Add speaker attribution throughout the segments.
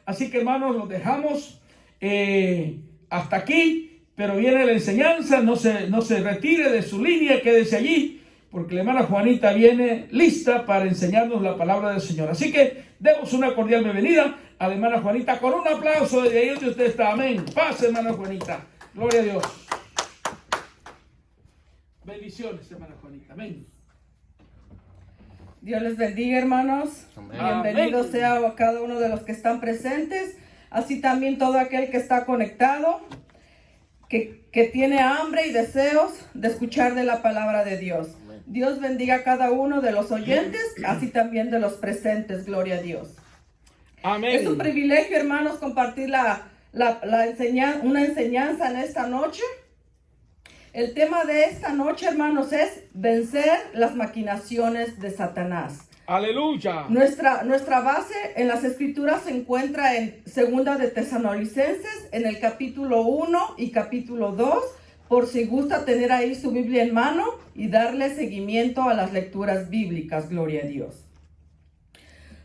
Speaker 1: Así que hermanos, los dejamos hasta aquí, pero viene la enseñanza. No se retire de su línea, quédese allí, porque la hermana Juanita viene lista para enseñarnos la palabra del Señor. Así que demos una cordial bienvenida a la hermana Juanita con un aplauso desde ahí donde usted está. Amén. Pase, hermana Juanita. Gloria a Dios. Bendiciones, hermana Juanita. Amén.
Speaker 2: Dios les bendiga, hermanos.
Speaker 1: Amén.
Speaker 2: Bienvenido sea a cada uno de los que están presentes, así también todo aquel que está conectado, que tiene hambre y deseos de escuchar de la palabra de Dios. Amén. Dios bendiga a cada uno de los oyentes, así también de los presentes. Gloria a Dios.
Speaker 1: Amén.
Speaker 2: Es un privilegio, hermanos, compartir una enseñanza en esta noche. El tema de esta noche, hermanos, es vencer las maquinaciones de Satanás.
Speaker 1: Aleluya.
Speaker 2: Nuestra base en las escrituras se encuentra en Segunda de Tesalonicenses, en el capítulo 1 y capítulo 2, por si gusta tener ahí su Biblia en mano y darle seguimiento a las lecturas bíblicas. Gloria a Dios.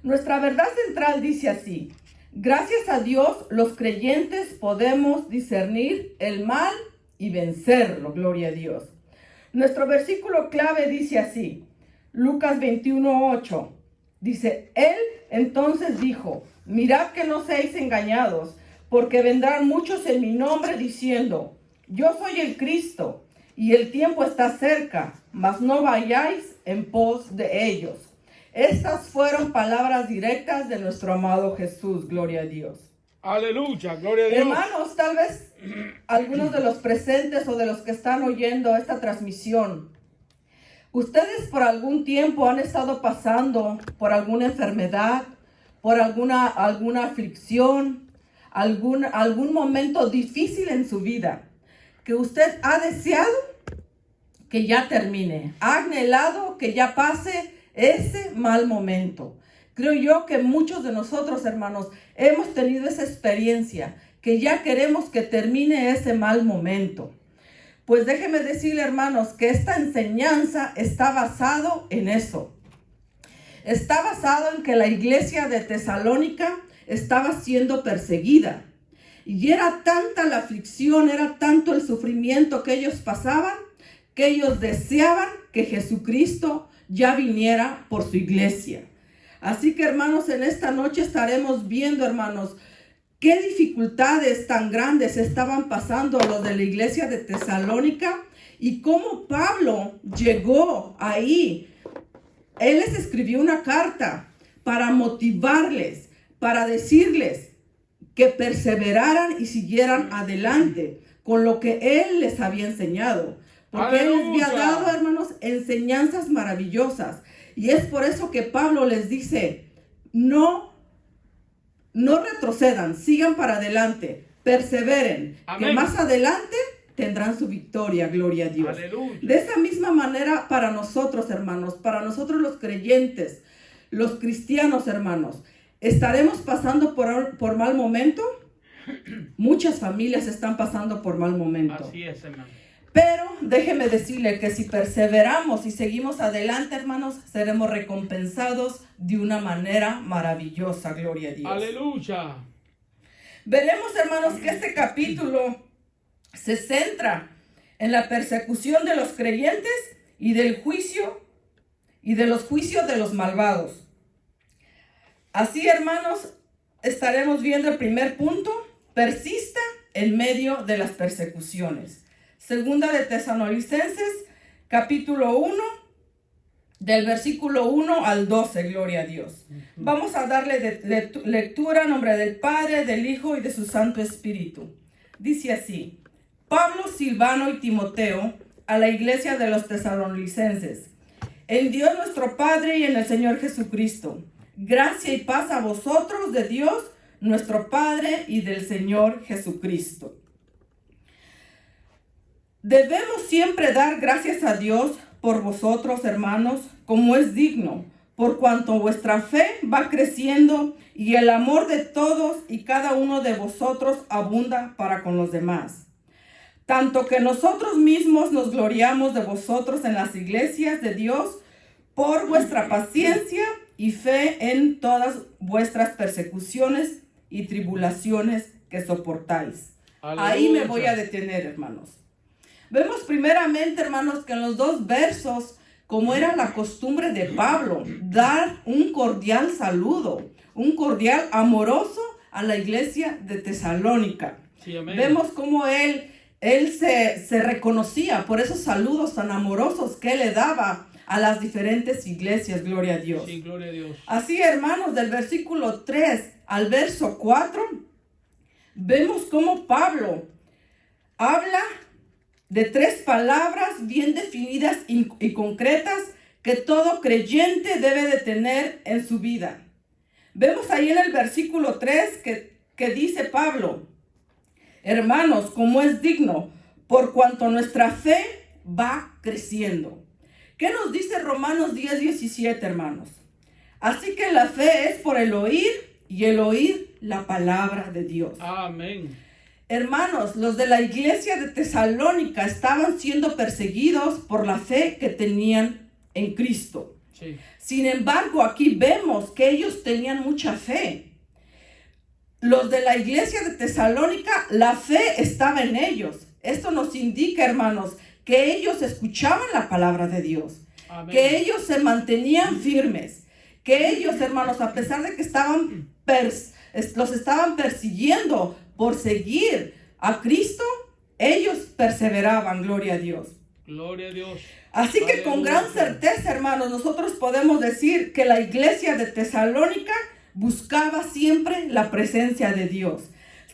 Speaker 2: Nuestra verdad central dice así: gracias a Dios, los creyentes podemos discernir el mal y vencerlo. Gloria a Dios. Nuestro versículo clave dice así, Lucas 21:8. Dice, Él entonces dijo, mirad que no seáis engañados, porque vendrán muchos en mi nombre diciendo, yo soy el Cristo, y el tiempo está cerca, mas no vayáis en pos de ellos. Estas fueron palabras directas de nuestro amado Jesús. Gloria a Dios.
Speaker 1: Aleluya, gloria a Dios.
Speaker 2: Hermanos, tal vez algunos de los presentes o de los que están oyendo esta transmisión, ustedes por algún tiempo han estado pasando por alguna enfermedad, por alguna aflicción, algún momento difícil en su vida, que usted ha deseado que ya termine, ha anhelado que ya pase ese mal momento. Creo yo que muchos de nosotros, hermanos, hemos tenido esa experiencia, que ya queremos que termine ese mal momento. Pues déjeme decirle, hermanos, que esta enseñanza está basado en eso. Está basado en que la iglesia de Tesalónica estaba siendo perseguida. Y era tanta la aflicción, era tanto el sufrimiento que ellos pasaban, que ellos deseaban que Jesucristo ya viniera por su iglesia. Así que, hermanos, en esta noche estaremos viendo, hermanos, qué dificultades tan grandes estaban pasando los de la iglesia de Tesalónica y cómo Pablo llegó ahí. Él les escribió una carta para motivarles, para decirles que perseveraran y siguieran adelante con lo que él les había enseñado. Porque ¡aleluya! Él les había dado, hermanos, enseñanzas maravillosas. Y es por eso que Pablo les dice, no retrocedan, sigan para adelante, perseveren, amén, que más adelante tendrán su victoria. Gloria a Dios. Aleluya. De esa misma manera para nosotros, hermanos, para nosotros los creyentes, los cristianos, hermanos, ¿estaremos pasando por mal momento? Muchas familias están pasando por mal momento.
Speaker 1: Así es, hermano.
Speaker 2: Pero déjeme decirle que si perseveramos y seguimos adelante, hermanos, seremos recompensados de una manera maravillosa. Gloria a Dios.
Speaker 1: Aleluya.
Speaker 2: Veremos, hermanos, que este capítulo se centra en la persecución de los creyentes y del juicio y de los juicios de los malvados. Así, hermanos, estaremos viendo el primer punto: persista en medio de las persecuciones. Segunda de Tesalonicenses, capítulo 1, del versículo 1 al 12, gloria a Dios. Vamos a darle lectura en nombre del Padre, del Hijo y de su Santo Espíritu. Dice así: Pablo, Silvano y Timoteo, a la iglesia de los tesalonicenses, en Dios nuestro Padre y en el Señor Jesucristo, gracia y paz a vosotros de Dios nuestro Padre y del Señor Jesucristo. Debemos siempre dar gracias a Dios por vosotros, hermanos, como es digno, por cuanto vuestra fe va creciendo y el amor de todos y cada uno de vosotros abunda para con los demás. Tanto que nosotros mismos nos gloriamos de vosotros en las iglesias de Dios por vuestra paciencia y fe en todas vuestras persecuciones y tribulaciones que soportáis.
Speaker 1: Aleluya.
Speaker 2: Ahí me voy a detener, hermanos. Vemos primeramente, hermanos, que en los 2 versos, como era la costumbre de Pablo, dar un cordial saludo, un cordial amoroso a la iglesia de Tesalónica.
Speaker 1: Sí, amén.
Speaker 2: Vemos cómo él se reconocía por esos saludos tan amorosos que él le daba a las diferentes iglesias, gloria a Dios.
Speaker 1: Sí, gloria a Dios.
Speaker 2: Así, hermanos, del versículo 3 al verso 4, vemos cómo Pablo habla de 3 palabras bien definidas y concretas que todo creyente debe de tener en su vida. Vemos ahí en el versículo 3 que dice Pablo: hermanos, como es digno, por cuanto nuestra fe va creciendo. ¿Qué nos dice Romanos 10:17, hermanos? Así que la fe es por el oír, y el oír la palabra de Dios.
Speaker 1: Amén.
Speaker 2: Hermanos, los de la iglesia de Tesalónica estaban siendo perseguidos por la fe que tenían en Cristo.
Speaker 1: Sí.
Speaker 2: Sin embargo, aquí vemos que ellos tenían mucha fe. Los de la iglesia de Tesalónica, la fe estaba en ellos. Esto nos indica, hermanos, que ellos escuchaban la palabra de Dios.
Speaker 1: Amén.
Speaker 2: Que ellos se mantenían firmes. Que ellos, hermanos, a pesar de que los estaban persiguiendo por seguir a Cristo, ellos perseveraban, gloria a Dios.
Speaker 1: Gloria a Dios.
Speaker 2: Así que con gran certeza, hermanos, nosotros podemos decir que la iglesia de Tesalónica buscaba siempre la presencia de Dios.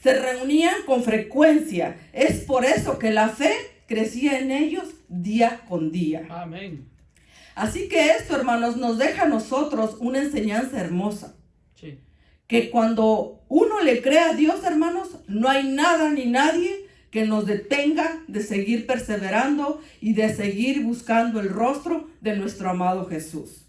Speaker 2: Se reunían con frecuencia. Es por eso que la fe crecía en ellos día con día.
Speaker 1: Amén.
Speaker 2: Así que esto, hermanos, nos deja a nosotros una enseñanza hermosa.
Speaker 1: Sí.
Speaker 2: Que cuando uno le cree a Dios, hermanos, no hay nada ni nadie que nos detenga de seguir perseverando y de seguir buscando el rostro de nuestro amado Jesús.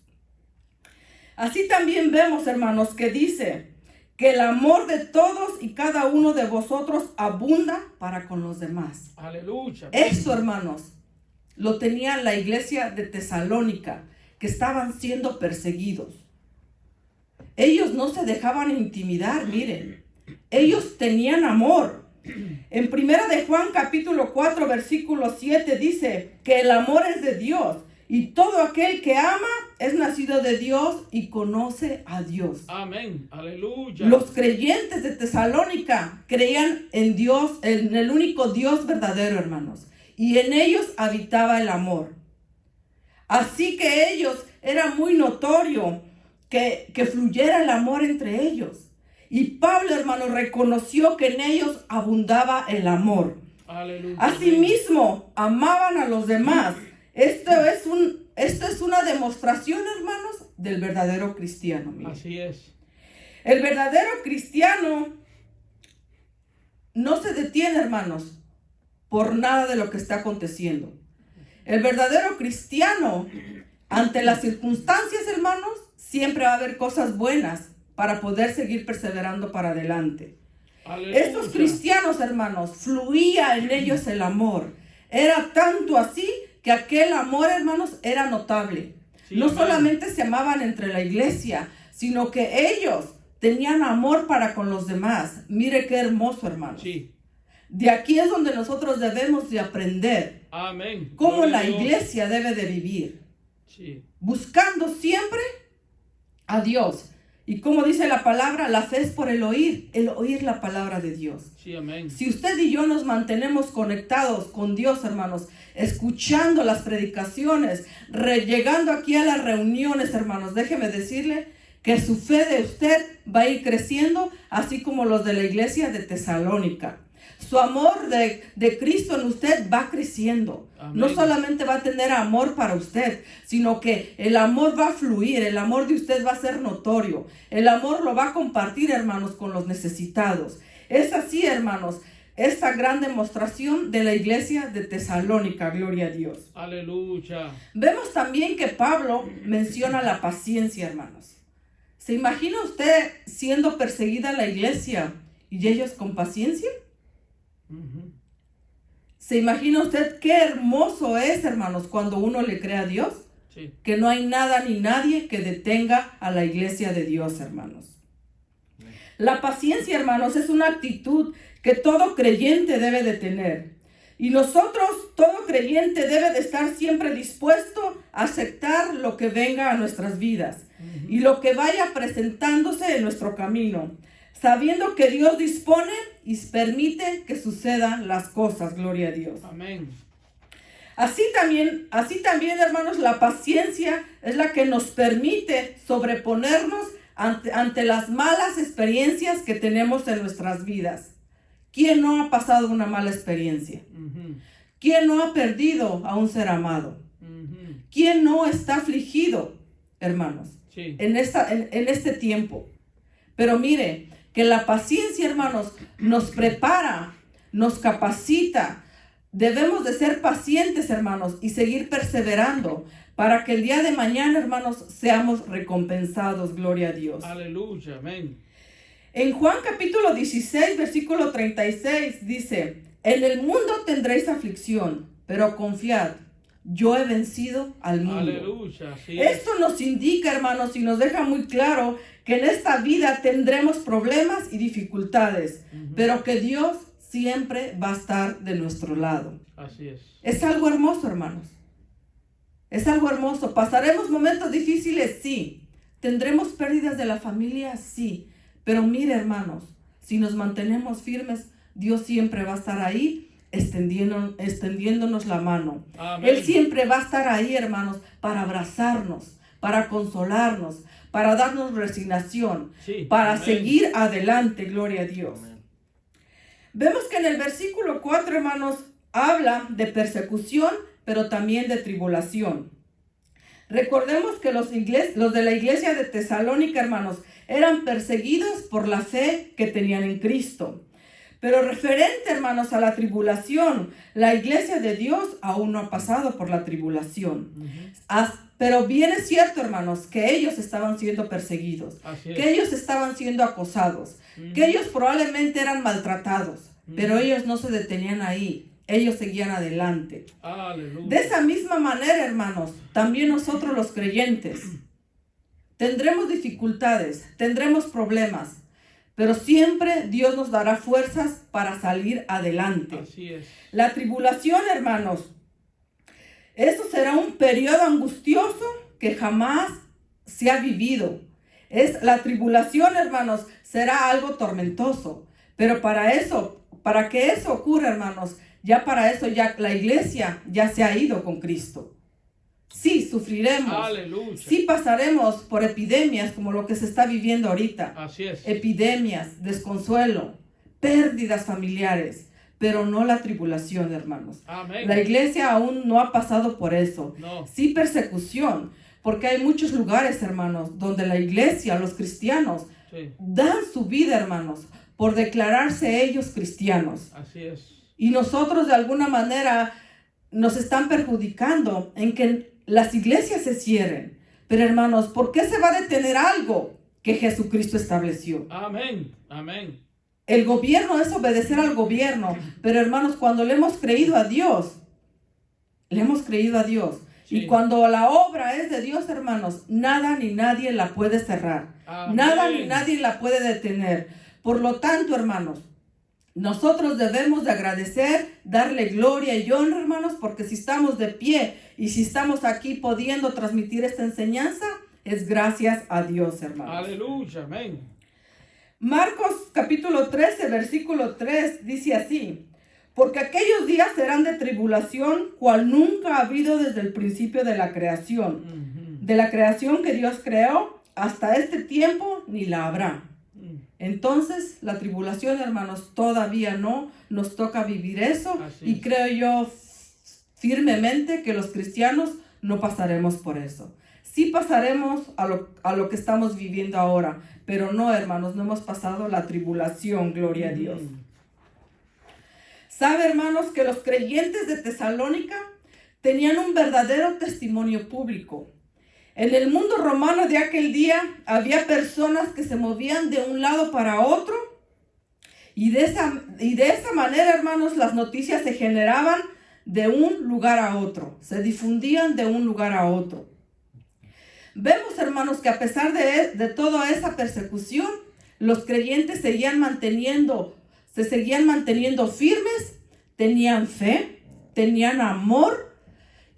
Speaker 2: Así también vemos, hermanos, que dice que el amor de todos y cada uno de vosotros abunda para con los demás.
Speaker 1: Aleluya.
Speaker 2: Esto, hermanos, lo tenía la iglesia de Tesalónica, que estaban siendo perseguidos. Ellos no se dejaban intimidar, miren. Ellos tenían amor. En 1 de Juan capítulo 4 versículo 7 dice que el amor es de Dios y todo aquel que ama es nacido de Dios y conoce a Dios.
Speaker 1: Amén. Aleluya.
Speaker 2: Los creyentes de Tesalónica creían en Dios, en el único Dios verdadero, hermanos, y en ellos habitaba el amor. Así que ellos era muy notorio que fluyera el amor entre ellos. Y Pablo, hermano, reconoció que en ellos abundaba el amor.
Speaker 1: Aleluya.
Speaker 2: Asimismo, amaban a los demás. Esto es una demostración, hermanos, del verdadero cristiano. Miren.
Speaker 1: Así es.
Speaker 2: El verdadero cristiano no se detiene, hermanos, por nada de lo que está aconteciendo. El verdadero cristiano, ante las circunstancias, hermanos, siempre va a haber cosas buenas para poder seguir perseverando para adelante.
Speaker 1: Aleluya.
Speaker 2: Estos cristianos, hermanos, fluía en ellos el amor. Era tanto así que aquel amor, hermanos, era notable.
Speaker 1: Sí,
Speaker 2: no
Speaker 1: amén.
Speaker 2: solamente se amaban entre la iglesia, sino que ellos tenían amor para con los demás. Mire qué hermoso, hermanos.
Speaker 1: Sí.
Speaker 2: De aquí es donde nosotros debemos de aprender
Speaker 1: Amén.
Speaker 2: cómo
Speaker 1: Gloria
Speaker 2: la
Speaker 1: a Dios.
Speaker 2: iglesia debe de vivir.
Speaker 1: Sí.
Speaker 2: Buscando siempre a Dios. Y como dice la palabra, la fe es por el oír la palabra de Dios.
Speaker 1: Sí, amén.
Speaker 2: Si usted y yo nos mantenemos conectados con Dios, hermanos, escuchando las predicaciones, llegando aquí a las reuniones, hermanos, déjeme decirle que su fe de usted va a ir creciendo, así como los de la iglesia de Tesalónica. Su amor de Cristo en usted va creciendo.
Speaker 1: Amén.
Speaker 2: No solamente va a tener amor para usted, sino que el amor va a fluir, el amor de usted va a ser notorio. El amor lo va a compartir, hermanos, con los necesitados. Es así, hermanos, esta gran demostración de la iglesia de Tesalónica, gloria a Dios.
Speaker 1: Aleluya.
Speaker 2: Vemos también que Pablo menciona la paciencia, hermanos. ¿Se imagina usted siendo perseguida la iglesia y ellos con paciencia?
Speaker 1: Ujú.
Speaker 2: ¿Se imagina usted qué hermoso es, hermanos, cuando uno le cree a Dios?
Speaker 1: Sí.
Speaker 2: Que no hay nada ni nadie que detenga a la iglesia de Dios, hermanos. La paciencia, hermanos, es una actitud que todo creyente debe de tener. Y nosotros, todo creyente debe de estar siempre dispuesto a aceptar lo que venga a nuestras vidas y lo que vaya presentándose en nuestro camino, sabiendo que Dios dispone y permite que sucedan las cosas. Gloria a Dios.
Speaker 1: Amén.
Speaker 2: Así también, hermanos, la paciencia es la que nos permite sobreponernos ante las malas experiencias que tenemos en nuestras vidas. ¿Quién no ha pasado una mala experiencia? ¿Quién no ha perdido a un ser amado? ¿Quién no está afligido, hermanos,
Speaker 1: Sí.
Speaker 2: en este tiempo? Pero mire, que la paciencia, hermanos, nos prepara, nos capacita. Debemos de ser pacientes, hermanos, y seguir perseverando para que el día de mañana, hermanos, seamos recompensados. Gloria a Dios.
Speaker 1: Aleluya. Amén.
Speaker 2: En Juan capítulo 16, versículo 36 dice: en el mundo tendréis aflicción, pero confiad, yo he vencido al mundo.
Speaker 1: Aleluya. Así es.
Speaker 2: Esto nos indica, hermanos, y nos deja muy claro que en esta vida tendremos problemas y dificultades, pero que Dios siempre va a estar de nuestro lado.
Speaker 1: Así es.
Speaker 2: Es algo hermoso, hermanos. Es algo hermoso. ¿Pasaremos momentos difíciles? Sí. ¿Tendremos pérdidas de la familia? Sí. Pero mire, hermanos, si nos mantenemos firmes, Dios siempre va a estar ahí extendiéndonos la mano.
Speaker 1: Amén.
Speaker 2: Él siempre va a estar ahí, hermanos, para abrazarnos, para consolarnos, para darnos resignación,
Speaker 1: Sí.
Speaker 2: para
Speaker 1: Amén.
Speaker 2: seguir adelante. Gloria a Dios. Vemos que en el versículo 4, hermanos, habla de persecución, pero también de tribulación. Recordemos que los de la iglesia de Tesalónica, hermanos, eran perseguidos por la fe que tenían en Cristo. Pero referente, hermanos, a la tribulación, la iglesia de Dios aún no ha pasado por la tribulación. Pero bien es cierto, hermanos, que ellos estaban siendo perseguidos,
Speaker 1: Así es.
Speaker 2: que ellos estaban siendo acosados, que ellos probablemente eran maltratados, pero ellos no se detenían ahí. Ellos seguían adelante.
Speaker 1: Aleluya.
Speaker 2: De esa misma manera, hermanos, también nosotros los creyentes tendremos dificultades, tendremos problemas, pero siempre Dios nos dará fuerzas para salir adelante.
Speaker 1: Así es.
Speaker 2: La tribulación, hermanos, esto será un periodo angustioso que jamás se ha vivido. La tribulación, hermanos, será algo tormentoso, pero para que eso ocurra, hermanos, ya la iglesia ya se ha ido con Cristo. Sí, sufriremos.
Speaker 1: Aleluya.
Speaker 2: Sí pasaremos por epidemias como lo que se está viviendo ahorita.
Speaker 1: Así es.
Speaker 2: Epidemias, desconsuelo, pérdidas familiares, pero no la tribulación, hermanos.
Speaker 1: Amén.
Speaker 2: La iglesia aún no ha pasado por eso.
Speaker 1: No.
Speaker 2: Sí persecución, porque hay muchos lugares, hermanos, donde la iglesia, los cristianos,
Speaker 1: Sí.
Speaker 2: dan su vida, hermanos, por declararse ellos cristianos.
Speaker 1: Así es.
Speaker 2: Y nosotros de alguna manera nos están perjudicando en que las iglesias se cierren. Pero hermanos, ¿por qué se va a detener algo que Jesucristo estableció?
Speaker 1: Amén. Amén.
Speaker 2: El gobierno es obedecer al gobierno. Pero hermanos, cuando le hemos creído a Dios,
Speaker 1: Sí.
Speaker 2: Y cuando la obra es de Dios, hermanos, nada ni nadie la puede cerrar.
Speaker 1: Amén.
Speaker 2: Nada ni nadie la puede detener. Por lo tanto, hermanos, nosotros debemos de agradecer, darle gloria y honra, hermanos, porque si estamos de pie y si estamos aquí pudiendo transmitir esta enseñanza, es gracias a Dios, hermanos.
Speaker 1: Aleluya. Amén.
Speaker 2: Marcos capítulo 13, versículo 3 dice así: porque aquellos días serán de tribulación, cual nunca ha habido desde el principio de la creación. De la creación que Dios creó hasta este tiempo, ni la habrá. Entonces, la tribulación, hermanos, todavía no nos toca vivir eso.
Speaker 1: Así
Speaker 2: Y
Speaker 1: es.
Speaker 2: creo yo firmemente que los cristianos no pasaremos por eso. Sí pasaremos a lo que estamos viviendo ahora, pero no, hermanos, no hemos pasado la tribulación, gloria a Dios. ¿Sabe, hermanos, que los creyentes de Tesalónica tenían un verdadero testimonio público? En el mundo romano de aquel día había personas que se movían de un lado para otro y de esa manera, hermanos, las noticias se generaban de un lugar a otro, se difundían de un lugar a otro. Vemos, hermanos, que a pesar de toda esa persecución, los creyentes se seguían manteniendo firmes, tenían fe, tenían amor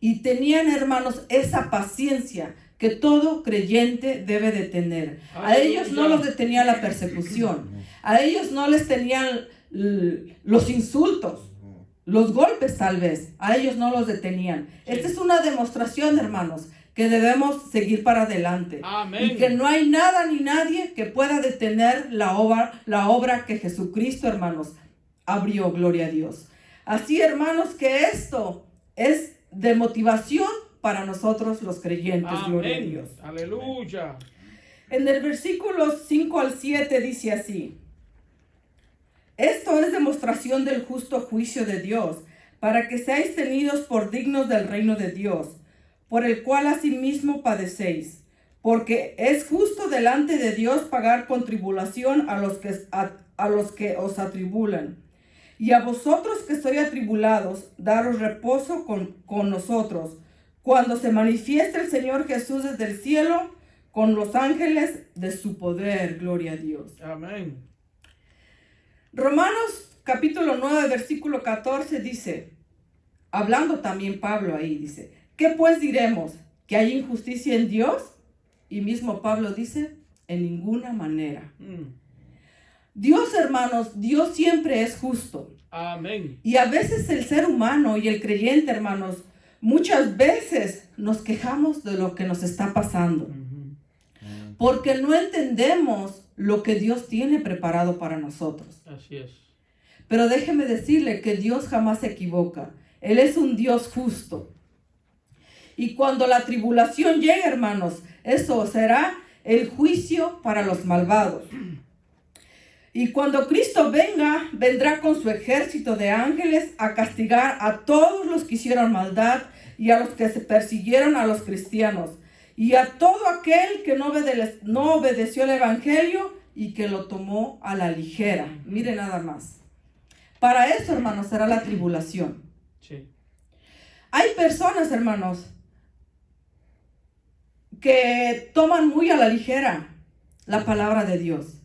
Speaker 2: y tenían, hermanos, esa paciencia que todo creyente debe de tener. A ellos no los detenía la persecución, a ellos no les tenían los insultos, los golpes tal vez, a ellos no los detenían. Esta es una demostración, hermanos, que debemos seguir para adelante.
Speaker 1: Amén.
Speaker 2: Y que no hay nada ni nadie que pueda detener la obra que Jesucristo, hermanos, abrió. Gloria a Dios. Así, hermanos, que esto es de motivación para nosotros los creyentes.
Speaker 1: Amén.
Speaker 2: Gloria a Dios.
Speaker 1: Aleluya.
Speaker 2: En el versículo 5 al 7 dice así: esto es demostración del justo juicio de Dios, para que seáis tenidos por dignos del reino de Dios, por el cual asimismo padecéis, porque es justo delante de Dios pagar con tribulación a los que os atribulan. Y a vosotros que sois atribulados, daros reposo con nosotros, cuando se manifieste el Señor Jesús desde el cielo, con los ángeles de su poder. Gloria a Dios.
Speaker 1: Amén.
Speaker 2: Romanos capítulo 9, versículo 14 dice, hablando también Pablo ahí, dice: ¿qué pues diremos? ¿Que hay injusticia en Dios? Y mismo Pablo dice: en ninguna manera. Dios, hermanos, Dios siempre es justo.
Speaker 1: Amén.
Speaker 2: Y a veces el ser humano y el creyente, hermanos, muchas veces nos quejamos de lo que nos está pasando. Porque no entendemos lo que Dios tiene preparado para nosotros.
Speaker 1: Así es.
Speaker 2: Pero déjeme decirle que Dios jamás se equivoca. Él es un Dios justo. Y cuando la tribulación llegue, hermanos, eso será el juicio para los malvados. Y cuando Cristo venga, vendrá con su ejército de ángeles a castigar a todos los que hicieron maldad y a los que se persiguieron a los cristianos, y a todo aquel que no obedeció el evangelio y que lo tomó a la ligera. Mire nada más. Para eso, hermanos, será la tribulación.
Speaker 1: Sí.
Speaker 2: Hay personas, hermanos, que toman muy a la ligera la palabra de Dios.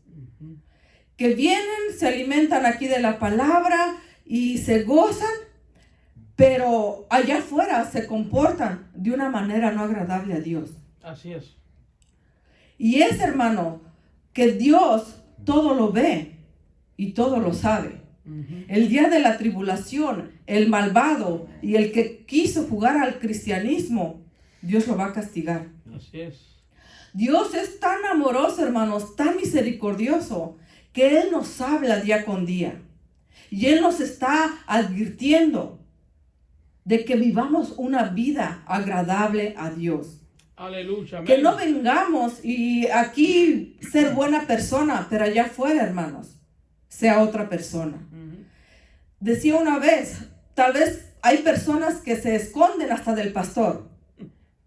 Speaker 2: Que vienen, se alimentan aquí de la palabra y se gozan, pero allá afuera se comportan de una manera no agradable a Dios.
Speaker 1: Así es.
Speaker 2: Y es, hermano, que Dios todo lo ve y todo lo sabe. El día de la tribulación, el malvado y el que quiso jugar al cristianismo, Dios lo va a castigar.
Speaker 1: Así es.
Speaker 2: Dios es tan amoroso, hermanos, tan misericordioso, que Él nos habla día con día. Y Él nos está advirtiendo de que vivamos una vida agradable a Dios.
Speaker 1: Aleluya. Amén.
Speaker 2: Que no vengamos y aquí ser buena persona, pero allá afuera, hermanos, sea otra persona. Decía una vez, tal vez hay personas que se esconden hasta del pastor,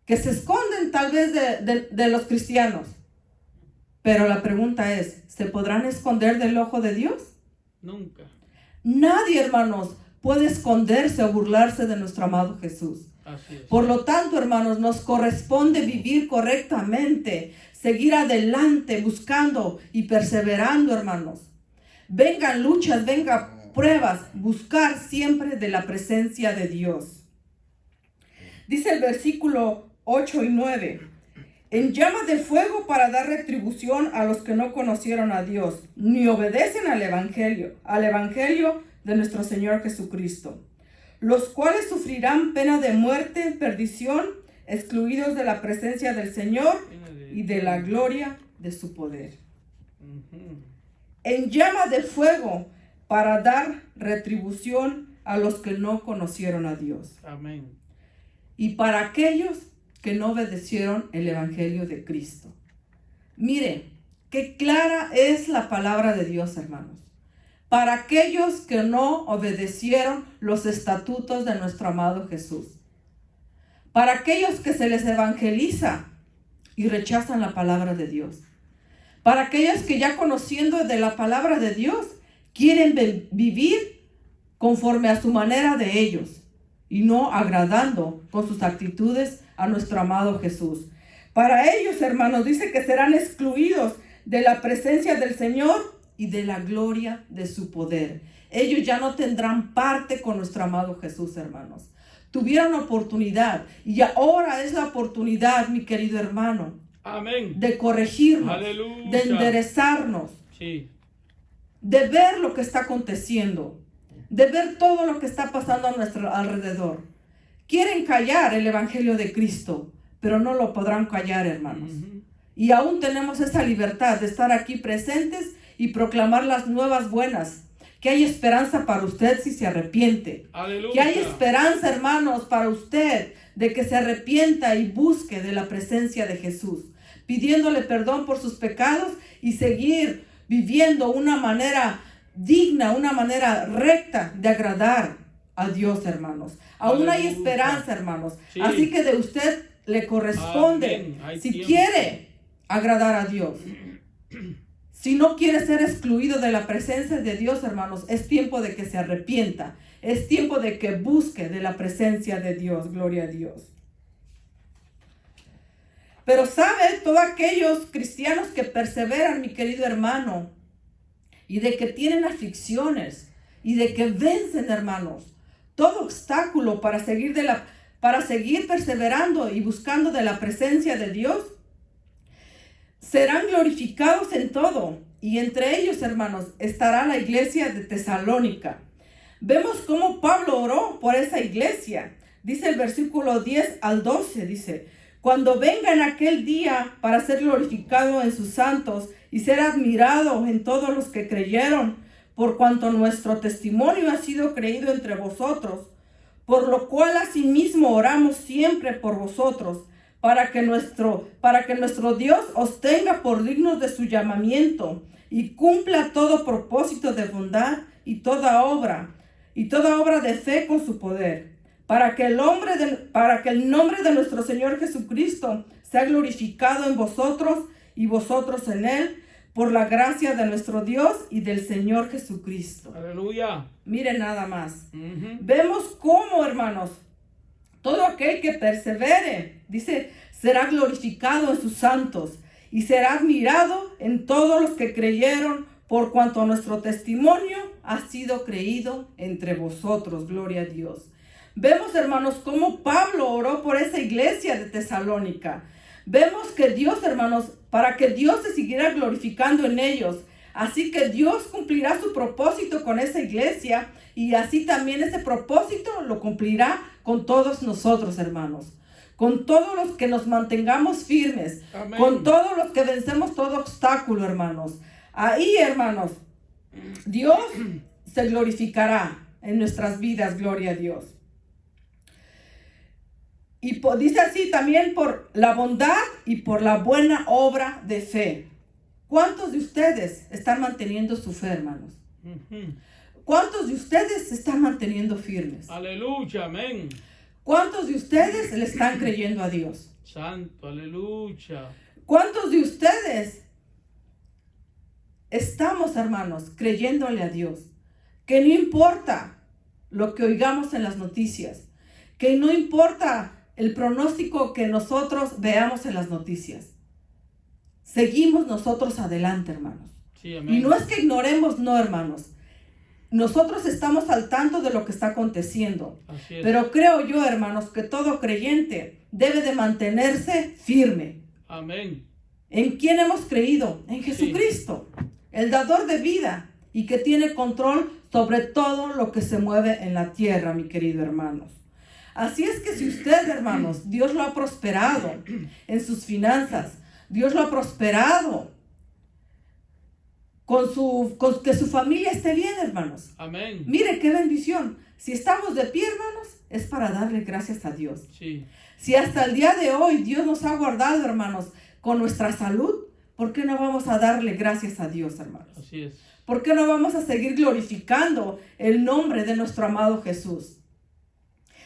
Speaker 2: que se esconden tal vez de los cristianos. Pero la pregunta es, ¿se podrán esconder del ojo de Dios?
Speaker 1: Nunca.
Speaker 2: Nadie, hermanos, puede esconderse o burlarse de nuestro amado Jesús.
Speaker 1: Así es.
Speaker 2: Por lo tanto, hermanos, nos corresponde vivir correctamente, seguir adelante, buscando y perseverando, hermanos. Vengan luchas, vengan pruebas, buscar siempre de la presencia de Dios. Dice el versículo 8 y 9. En llama de fuego para dar retribución a los que no conocieron a Dios, ni obedecen al evangelio de nuestro Señor Jesucristo, los cuales sufrirán pena de muerte, perdición, excluidos de la presencia del Señor y de la gloria de su poder. En llama de fuego para dar retribución a los que no conocieron a Dios.
Speaker 1: Amén.
Speaker 2: Y para aquellos que no obedecieron el evangelio de Cristo. Mire, qué clara es la palabra de Dios, hermanos. Para aquellos que no obedecieron los estatutos de nuestro amado Jesús. Para aquellos que se les evangeliza y rechazan la palabra de Dios. Para aquellos que ya conociendo de la palabra de Dios, quieren vivir conforme a su manera de ellos y no agradando con sus actitudes a nuestro amado Jesús. Para ellos, hermanos, dice que serán excluidos de la presencia del Señor y de la gloria de su poder. Ellos ya no tendrán parte con nuestro amado Jesús, hermanos. Tuvieron oportunidad y ahora es la oportunidad, mi querido hermano,
Speaker 1: Amén.
Speaker 2: de corregirnos,
Speaker 1: Aleluya.
Speaker 2: de enderezarnos,
Speaker 1: Sí.
Speaker 2: de ver lo que está aconteciendo, de ver todo lo que está pasando a nuestro alrededor. Quieren callar el evangelio de Cristo, pero no lo podrán callar, hermanos. Y aún tenemos esa libertad de estar aquí presentes y proclamar las nuevas buenas, que hay esperanza para usted si se arrepiente.
Speaker 1: Aleluya.
Speaker 2: Que hay esperanza, hermanos, para usted de que se arrepienta y busque de la presencia de Jesús, pidiéndole perdón por sus pecados y seguir viviendo una manera digna, una manera recta de agradar a Dios, hermanos. Aún hay
Speaker 1: Aleluya.
Speaker 2: esperanza, hermanos.
Speaker 1: Sí.
Speaker 2: Así que de usted le corresponde,
Speaker 1: Amén. Hay
Speaker 2: si
Speaker 1: tiempo.
Speaker 2: quiere agradar a Dios. Si no quiere ser excluido de la presencia de Dios, hermanos, es tiempo de que se arrepienta. Es tiempo de que busque de la presencia de Dios. Gloria a Dios. Pero sabe, todos aquellos cristianos que perseveran, mi querido hermano, y de que tienen aflicciones, y de que vencen, hermanos, todo obstáculo para seguir perseverando y buscando de la presencia de Dios, serán glorificados en todo. Y entre ellos, hermanos, estará la iglesia de Tesalónica. Vemos cómo Pablo oró por esa iglesia. Dice el versículo 10 al 12, dice: cuando venga en aquel día para ser glorificado en sus santos y ser admirado en todos los que creyeron, por cuanto nuestro testimonio ha sido creído entre vosotros, por lo cual asimismo oramos siempre por vosotros, para que nuestro Dios os tenga por dignos de su llamamiento y cumpla todo propósito de bondad y toda obra de fe con su poder, para que el nombre de nuestro Señor Jesucristo sea glorificado en vosotros y vosotros en Él, por la gracia de nuestro Dios y del Señor Jesucristo.
Speaker 1: Aleluya.
Speaker 2: Miren nada más. Vemos cómo, hermanos, todo aquel que persevere, dice, será glorificado en sus santos y será admirado en todos los que creyeron, por cuanto nuestro testimonio ha sido creído entre vosotros. Gloria a Dios. Vemos, hermanos, cómo Pablo oró por esa iglesia de Tesalónica. Vemos que Dios, hermanos, para que Dios se siguiera glorificando en ellos. Así que Dios cumplirá su propósito con esa iglesia y así también ese propósito lo cumplirá con todos nosotros, hermanos. Con todos los que nos mantengamos firmes.
Speaker 1: Amén.
Speaker 2: Con todos los que vencemos todo obstáculo, hermanos. Ahí, hermanos, Dios se glorificará en nuestras vidas. Gloria a Dios. Y dice así también por la bondad y por la buena obra de fe. ¿Cuántos de ustedes están manteniendo su fe, hermanos? ¿Cuántos de ustedes se están manteniendo firmes?
Speaker 1: Aleluya, amén.
Speaker 2: ¿Cuántos de ustedes le están creyendo a Dios?
Speaker 1: Santo, aleluya.
Speaker 2: ¿Cuántos de ustedes estamos, hermanos, creyéndole a Dios? Que no importa lo que oigamos en las noticias, que no importa el pronóstico que nosotros veamos en las noticias. Seguimos nosotros adelante, hermanos.
Speaker 1: Sí, amén.
Speaker 2: Y no es que ignoremos, no, hermanos. Nosotros estamos al tanto de lo que está aconteciendo.
Speaker 1: Así es.
Speaker 2: Pero creo yo, hermanos, que todo creyente debe de mantenerse firme.
Speaker 1: Amén.
Speaker 2: ¿En quién hemos creído? En Jesucristo, el dador de vida y que tiene control sobre todo lo que se mueve en la tierra, mi querido hermanos. Así es que si usted, hermanos, Dios lo ha prosperado en sus finanzas, Dios lo ha prosperado con que su familia esté bien, hermanos.
Speaker 1: Amén.
Speaker 2: Mire qué bendición. Si estamos de pie, hermanos, es para darle gracias a Dios.
Speaker 1: Sí.
Speaker 2: Si hasta el día de hoy Dios nos ha guardado, hermanos, con nuestra salud, ¿por qué no vamos a darle gracias a Dios, hermanos?
Speaker 1: Así es.
Speaker 2: ¿Por qué no vamos a seguir glorificando el nombre de nuestro amado Jesús?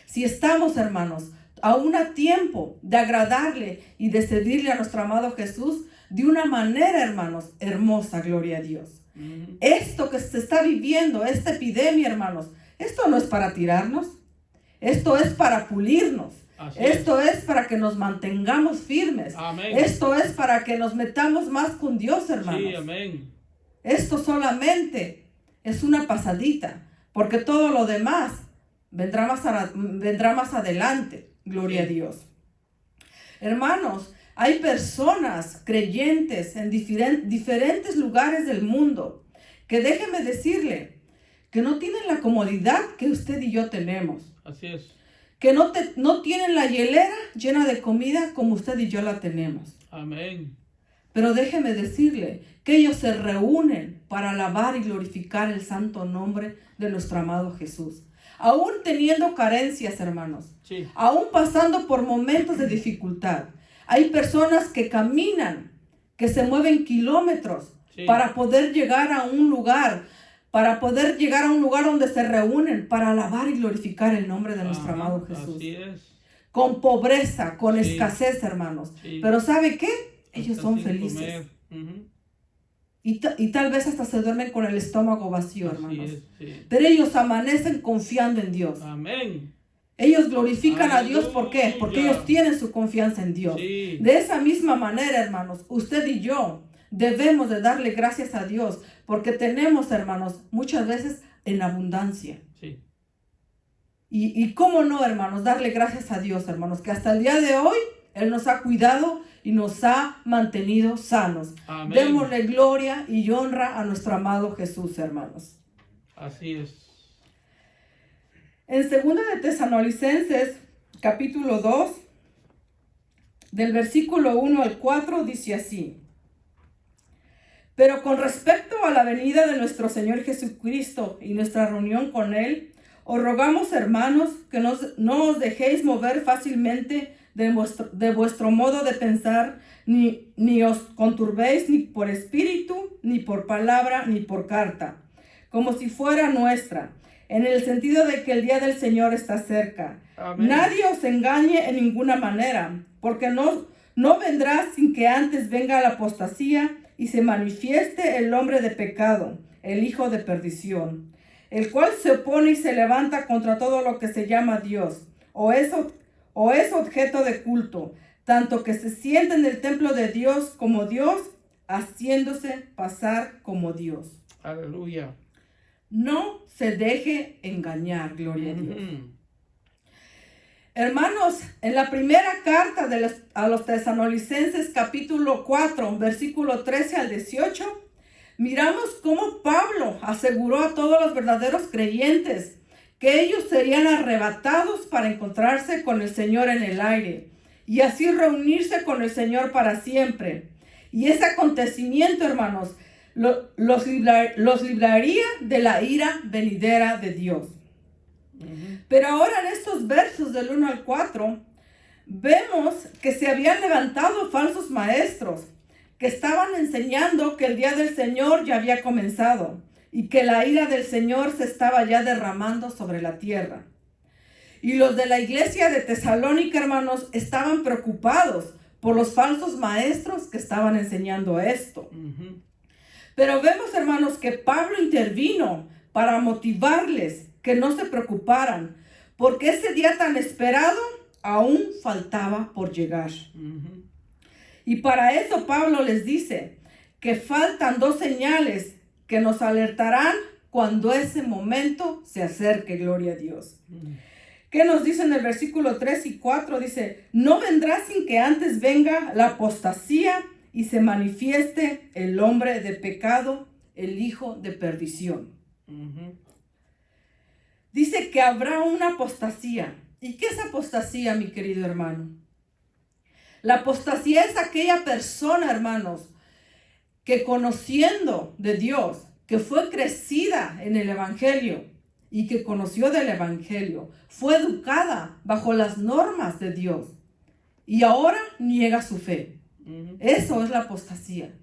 Speaker 2: Si estamos, hermanos, aún a tiempo de agradarle y de servirle a nuestro amado Jesús de una manera, hermanos, hermosa, gloria a Dios. Esto que se está viviendo, esta epidemia, hermanos, esto no es para tirarnos, esto es para pulirnos,
Speaker 1: Así
Speaker 2: Esto es para que nos mantengamos firmes.
Speaker 1: Amén.
Speaker 2: Esto es para que nos metamos más con Dios, hermanos.
Speaker 1: Sí, amén.
Speaker 2: Esto solamente es una pasadita, porque todo lo demás vendrá más adelante. Gloria a Dios. Hermanos, hay personas creyentes en diferentes lugares del mundo que déjeme decirle que no tienen la comodidad que usted y yo tenemos.
Speaker 1: Así es.
Speaker 2: Que no tienen la hielera llena de comida como usted y yo la tenemos.
Speaker 1: Amén.
Speaker 2: Pero déjeme decirle que ellos se reúnen para alabar y glorificar el santo nombre de nuestro amado Jesús. Aún teniendo carencias, hermanos.
Speaker 1: Sí.
Speaker 2: Aún pasando por momentos de dificultad. Hay personas que caminan, que se mueven kilómetros para poder llegar a un lugar, donde se reúnen para alabar y glorificar el nombre de nuestro amado Jesús.
Speaker 1: Así es.
Speaker 2: Con pobreza, con escasez, hermanos.
Speaker 1: Sí.
Speaker 2: Pero ¿sabe qué? Ellos
Speaker 1: Hasta
Speaker 2: son
Speaker 1: sin
Speaker 2: felices.
Speaker 1: comer.
Speaker 2: Y tal vez hasta se duermen con el estómago vacío,
Speaker 1: Así
Speaker 2: hermanos.
Speaker 1: es, sí.
Speaker 2: Pero ellos amanecen confiando en Dios.
Speaker 1: Amén.
Speaker 2: Ellos glorifican a Dios, ¿por qué?
Speaker 1: Aleluya.
Speaker 2: Porque ellos tienen su confianza en Dios.
Speaker 1: Sí.
Speaker 2: De esa misma manera, hermanos, usted y yo debemos de darle gracias a Dios, porque tenemos, hermanos, muchas veces en abundancia.
Speaker 1: Sí.
Speaker 2: Y cómo no, hermanos, darle gracias a Dios, hermanos, que hasta el día de hoy Él nos ha cuidado y nos ha mantenido sanos.
Speaker 1: Amén.
Speaker 2: Démosle gloria y honra a nuestro amado Jesús, hermanos.
Speaker 1: Así es.
Speaker 2: En 2 de Tesalonicenses, capítulo 2, del versículo 1 al 4, dice así: Pero con respecto a la venida de nuestro Señor Jesucristo y nuestra reunión con Él, os rogamos, hermanos, que no os dejéis mover fácilmente de vuestro modo de pensar, ni os conturbéis ni por espíritu, ni por palabra, ni por carta, como si fuera nuestra, en el sentido de que el día del Señor está cerca.
Speaker 1: Amén.
Speaker 2: Nadie os engañe en ninguna manera, porque no vendrá sin que antes venga la apostasía y se manifieste el hombre de pecado, el hijo de perdición, el cual se opone y se levanta contra todo lo que se llama Dios, o es objeto de culto, tanto que se sienta en el templo de Dios como Dios, haciéndose pasar como Dios.
Speaker 1: Aleluya.
Speaker 2: No se deje engañar, gloria a Dios.
Speaker 1: Ujú.
Speaker 2: Hermanos, en la primera carta a los Tesalonicenses, capítulo 4, versículo 13 al 18, miramos cómo Pablo aseguró a todos los verdaderos creyentes que ellos serían arrebatados para encontrarse con el Señor en el aire y así reunirse con el Señor para siempre. Y ese acontecimiento, hermanos, los libraría de la ira venidera de Dios. Pero ahora en estos versos del 1 al 4, vemos que se habían levantado falsos maestros que estaban enseñando que el día del Señor ya había comenzado y que la ira del Señor se estaba ya derramando sobre la tierra. Y los de la iglesia de Tesalónica, hermanos, estaban preocupados por los falsos maestros que estaban enseñando esto.
Speaker 1: Ujú.
Speaker 2: Pero vemos, hermanos, que Pablo intervino para motivarles que no se preocuparan, porque ese día tan esperado aún faltaba por llegar.
Speaker 1: Ujú.
Speaker 2: Y para eso Pablo les dice que faltan 2 señales que nos alertarán cuando ese momento se acerque, gloria a Dios. ¿Qué nos dice en el versículo 3 y 4? Dice, no vendrá sin que antes venga la apostasía y se manifieste el hombre de pecado, el hijo de perdición.
Speaker 1: Ujú.
Speaker 2: Dice que habrá una apostasía. ¿Y qué es apostasía, mi querido hermano? La apostasía es aquella persona, hermanos, que conociendo de Dios, que fue crecida en el Evangelio y que conoció del Evangelio, fue educada bajo las normas de Dios y ahora niega su fe.
Speaker 1: Ujú.
Speaker 2: Eso es la apostasía.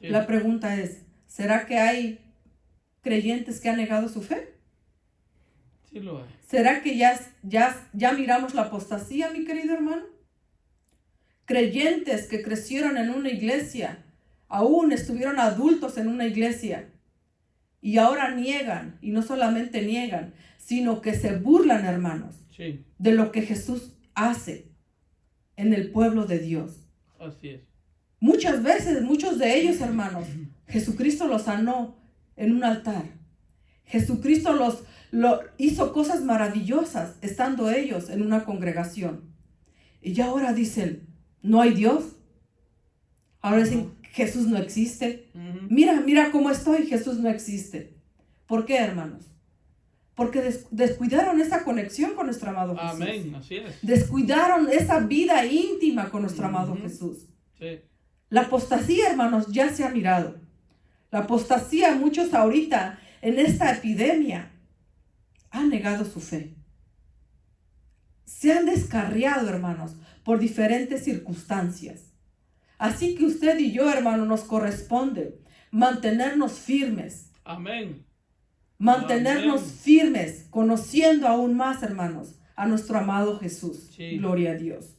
Speaker 1: Sí.
Speaker 2: La pregunta es, ¿será que hay creyentes que han negado su fe?
Speaker 1: Sí lo hay.
Speaker 2: ¿Será que ya miramos la apostasía, mi querido hermano? Creyentes que crecieron en una iglesia, aún estuvieron adultos en una iglesia y ahora y no solamente niegan, sino que se burlan, hermanos,
Speaker 1: Sí.
Speaker 2: de lo que Jesús hace en el pueblo de Dios.
Speaker 1: Así es.
Speaker 2: Muchas veces, muchos de ellos, hermanos, Jesucristo los sanó en un altar. Jesucristo hizo cosas maravillosas estando ellos en una congregación. Y ya ahora dicen, ¿no hay Dios? Ahora dicen, Jesús no existe. Mira cómo estoy, Jesús no existe. ¿Por qué, hermanos? Porque descuidaron esa conexión con nuestro amado Jesús.
Speaker 1: Amén, así es.
Speaker 2: Descuidaron esa vida íntima con nuestro amado Jesús.
Speaker 1: Sí.
Speaker 2: La apostasía, hermanos, ya se ha mirado. La apostasía, muchos ahorita en esta epidemia han negado su fe. Se han descarriado, hermanos, por diferentes circunstancias. Así que usted y yo, hermano, nos corresponde mantenernos firmes.
Speaker 1: Amén.
Speaker 2: Mantenernos firmes, conociendo aún más, hermanos, a nuestro amado Jesús.
Speaker 1: Sí.
Speaker 2: Gloria a Dios.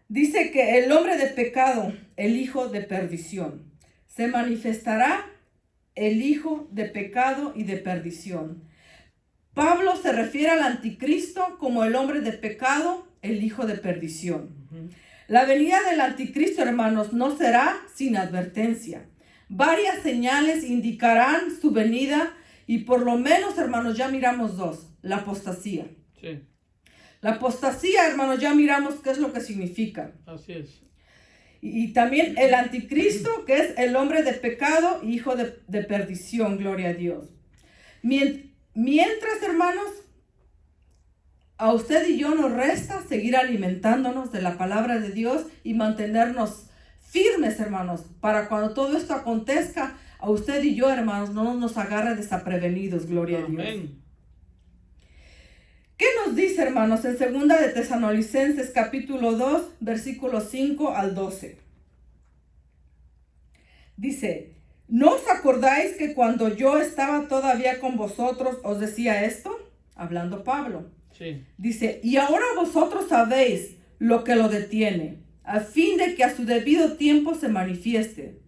Speaker 2: Dice que el hombre de pecado, el hijo de perdición, se manifestará el hijo de pecado y de perdición. Pablo se refiere al anticristo como el hombre de pecado, el hijo de perdición. La venida del anticristo, hermanos, no será sin advertencia. Varias señales indicarán su venida y por lo menos, hermanos, ya miramos dos. La apostasía.
Speaker 1: Sí.
Speaker 2: La apostasía, hermanos, ya miramos qué es lo que significa.
Speaker 1: Así es.
Speaker 2: Y también el anticristo, que es el hombre de pecado, hijo de perdición, gloria a Dios. Mientras, hermanos, a usted y yo nos resta seguir alimentándonos de la palabra de Dios y mantenernos firmes, hermanos, para cuando todo esto acontezca, a usted y yo, hermanos, no nos agarre desaprevenidos, gloria a Dios.
Speaker 1: Amén.
Speaker 2: ¿Qué nos dice, hermanos, en 2 de Tesalonicenses capítulo 2, versículos 5 al 12? Dice, ¿no os acordáis que cuando yo estaba todavía con vosotros os decía esto? Hablando Pablo.
Speaker 1: Sí.
Speaker 2: Dice, y ahora vosotros sabéis lo que lo detiene, a fin de que a su debido tiempo se manifieste,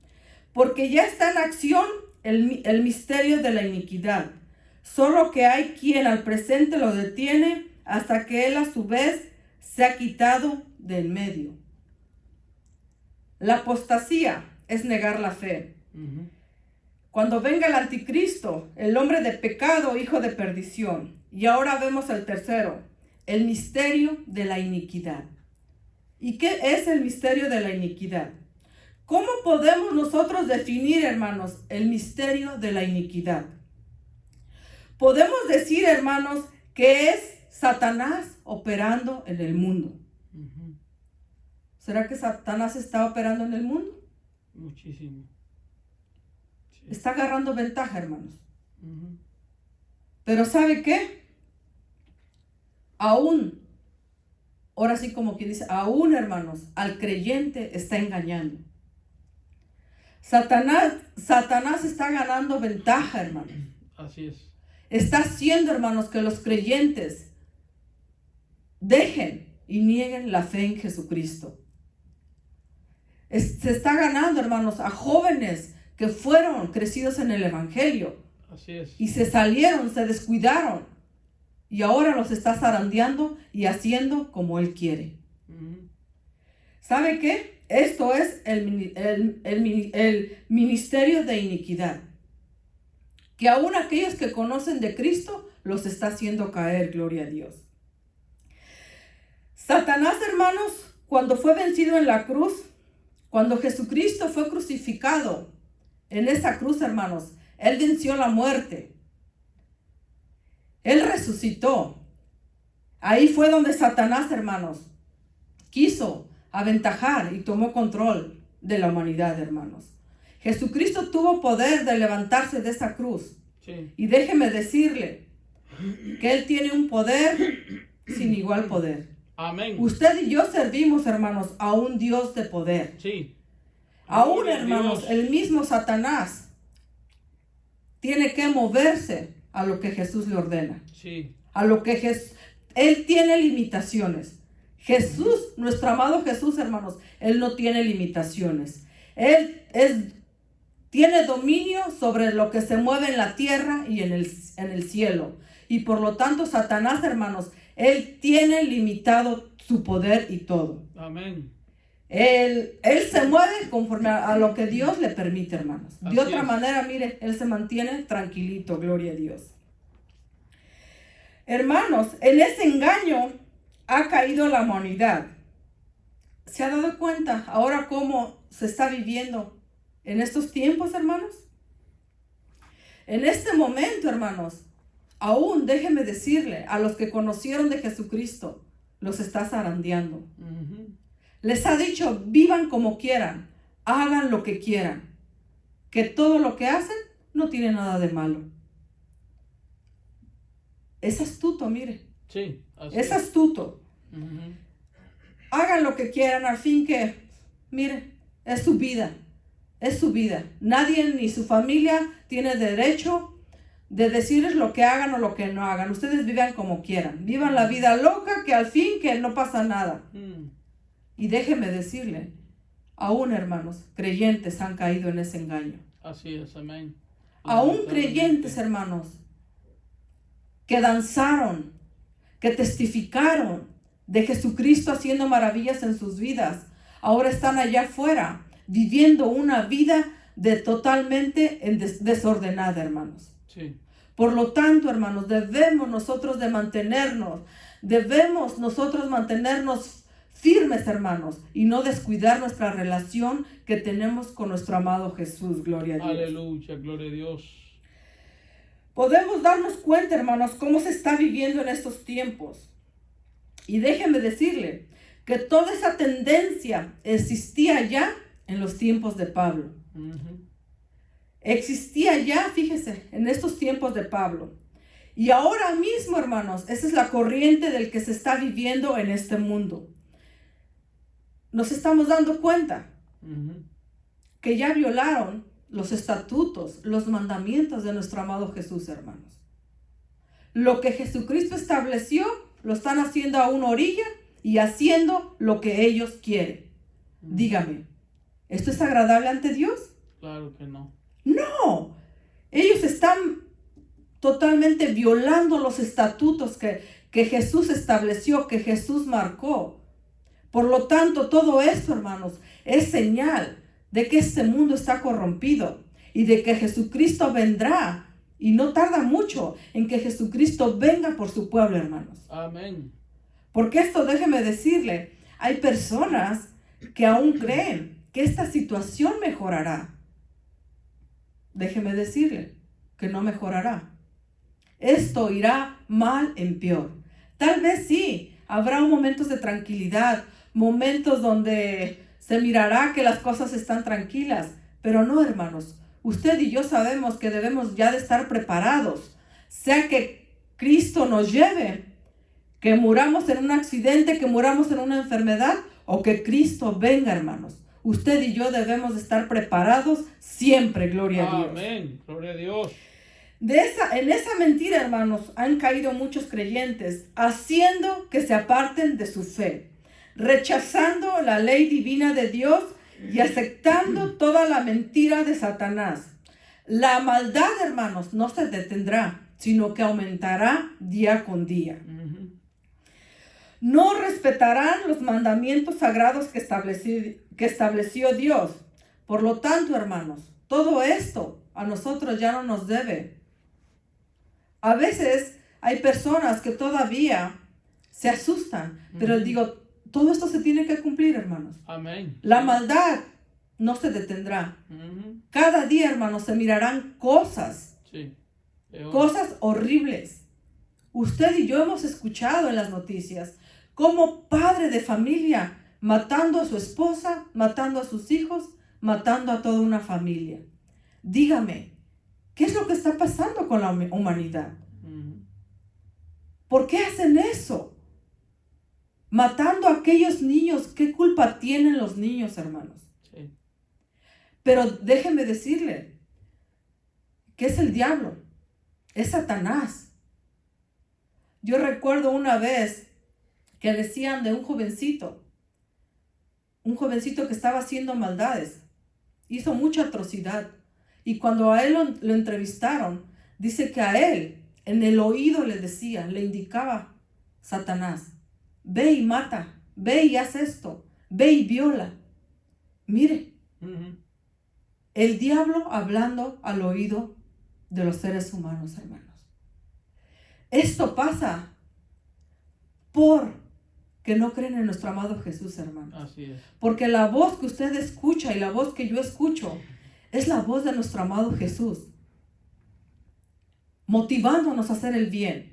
Speaker 2: porque ya está en acción el misterio de la iniquidad, solo que hay quien al presente lo detiene hasta que él a su vez se ha quitado del medio. La apostasía es negar la fe. Cuando venga el anticristo, el hombre de pecado, hijo de perdición. Y ahora vemos el tercero, el misterio de la iniquidad. ¿Y qué es el misterio de la iniquidad? ¿Cómo podemos nosotros definir, hermanos, el misterio de la iniquidad? Podemos decir, hermanos, que es Satanás operando en el mundo. ¿Será que Satanás está operando en el mundo?
Speaker 1: Muchísimo. Sí.
Speaker 2: Está agarrando ventaja, hermanos. Pero ¿sabe qué? Aún, ahora sí como quien dice, aún, hermanos, al creyente está engañando. Satanás está ganando ventaja, hermanos.
Speaker 1: Así es.
Speaker 2: Está haciendo, hermanos, que los creyentes dejen y nieguen la fe en Jesucristo. Se está ganando, hermanos, a jóvenes que fueron crecidos en el Evangelio.
Speaker 1: Así es.
Speaker 2: Y se salieron, se descuidaron. Y ahora los está zarandeando y haciendo como Él quiere. ¿Sabe qué? Esto es el ministerio de iniquidad. Que aún aquellos que conocen de Cristo los está haciendo caer, gloria a Dios. Satanás, hermanos, cuando fue vencido en la cruz, cuando Jesucristo fue crucificado en esa cruz, hermanos, Él venció la muerte. Él resucitó. Ahí fue donde Satanás, hermanos, quiso aventajar y tomó control de la humanidad, hermanos. Jesucristo tuvo poder de levantarse de esa cruz.
Speaker 1: Sí.
Speaker 2: Y déjeme decirle que Él tiene un poder sin igual poder.
Speaker 1: Amén.
Speaker 2: Usted y yo servimos, hermanos, a un Dios de poder.
Speaker 1: Sí.
Speaker 2: Aún, hermanos, el mismo Satanás tiene que moverse a lo que Jesús le ordena.
Speaker 1: Sí.
Speaker 2: A lo que Él tiene limitaciones. Jesús, nuestro amado Jesús, hermanos, Él no tiene limitaciones. Él tiene dominio sobre lo que se mueve en la tierra y en el cielo. Y por lo tanto, Satanás, hermanos, Él tiene limitado su poder y todo.
Speaker 1: Amén.
Speaker 2: Él se mueve conforme a lo que Dios le permite, hermanos. De
Speaker 1: Así
Speaker 2: otra
Speaker 1: es.
Speaker 2: manera, mire, Él se mantiene tranquilito, gloria a Dios. Hermanos, en ese engaño ha caído la humanidad. ¿Se ha dado cuenta ahora cómo se está viviendo en estos tiempos, hermanos? En este momento, hermanos, aún déjeme decirle, a los que conocieron de Jesucristo, los está zarandeando.
Speaker 1: Ujú.
Speaker 2: Les ha dicho, vivan como quieran, hagan lo que quieran, que todo lo que hacen no tiene nada de malo. Es astuto, mire,
Speaker 1: Sí, así
Speaker 2: es astuto.
Speaker 1: Ujú.
Speaker 2: Hagan lo que quieran, al fin que, mire, es su vida, es su vida. Nadie ni su familia tiene derecho de decirles lo que hagan o lo que no hagan. Ustedes vivan como quieran, vivan la vida loca, que al fin que no pasa nada. Y déjeme decirle, aún hermanos, creyentes han caído en ese engaño.
Speaker 1: Así es, amén.
Speaker 2: Aún creyentes, hermanos, que danzaron, que testificaron de Jesucristo haciendo maravillas en sus vidas, ahora están allá afuera, viviendo una vida totalmente desordenada, hermanos.
Speaker 1: Sí.
Speaker 2: Por lo tanto, hermanos, debemos nosotros mantenernos firmes, hermanos, y no descuidar nuestra relación que tenemos con nuestro amado Jesús, gloria a Dios.
Speaker 1: Aleluya, gloria a Dios.
Speaker 2: Podemos darnos cuenta, hermanos, cómo se está viviendo en estos tiempos. Y déjenme decirle que toda esa tendencia existía ya en los tiempos de Pablo.
Speaker 1: Ujú.
Speaker 2: Existía ya, fíjese, en estos tiempos de Pablo. Y ahora mismo, hermanos, esa es la corriente del que se está viviendo en este mundo. Nos estamos dando cuenta que ya violaron los estatutos, los mandamientos de nuestro amado Jesús, hermanos. Lo que Jesucristo estableció, lo están haciendo a una orilla y haciendo lo que ellos quieren. Dígame, ¿esto es agradable ante Dios?
Speaker 1: Claro que no.
Speaker 2: No, ellos están totalmente violando los estatutos que Jesús estableció, que Jesús marcó. Por lo tanto, todo esto, hermanos, es señal de que este mundo está corrompido y de que Jesucristo vendrá. Y no tarda mucho en que Jesucristo venga por su pueblo, hermanos.
Speaker 1: Amén.
Speaker 2: Porque esto, déjeme decirle, hay personas que aún creen que esta situación mejorará. Déjeme decirle que no mejorará. Esto irá mal en peor. Tal vez sí, habrá momentos de tranquilidad, momentos donde se mirará que las cosas están tranquilas, pero no, hermanos. Usted y yo sabemos que debemos ya de estar preparados, sea que Cristo nos lleve, que muramos en un accidente, que muramos en una enfermedad o que Cristo venga, hermanos. Usted y yo debemos de estar preparados siempre, gloria a Dios.
Speaker 1: Amén, gloria a Dios.
Speaker 2: En esa mentira, hermanos, han caído muchos creyentes, haciendo que se aparten de su fe, rechazando la ley divina de Dios y aceptando toda la mentira de Satanás. La maldad, hermanos, no se detendrá, sino que aumentará día con día. No respetarán los mandamientos sagrados que estableció Dios. Por lo tanto, hermanos, todo esto a nosotros ya no nos debe. A veces hay personas que todavía se asustan, pero digo, todo esto se tiene que cumplir, hermanos.
Speaker 1: Amén.
Speaker 2: La maldad no se detendrá. Cada día, hermanos, se mirarán cosas, cosas horribles. Usted y yo hemos escuchado en las noticias como padre de familia matando a su esposa, matando a sus hijos, matando a toda una familia. Dígame, ¿qué es lo que está pasando con la humanidad? ¿Por qué hacen eso? Matando a aquellos niños. ¿Qué culpa tienen los niños, hermanos?
Speaker 1: Sí.
Speaker 2: Pero déjeme decirle que es el diablo, es Satanás. Yo recuerdo una vez que decían de un jovencito que estaba haciendo maldades, hizo mucha atrocidad. Y cuando a él lo entrevistaron, dice que a él en el oído le decía, le indicaba Satanás, ve y mata, ve y haz esto, ve y viola. Mire, el diablo hablando al oído de los seres humanos, hermanos. Esto pasa porque no creen en nuestro amado Jesús, hermanos.
Speaker 1: Así es.
Speaker 2: Porque la voz que usted escucha y la voz que yo escucho es la voz de nuestro amado Jesús, motivándonos a hacer el bien,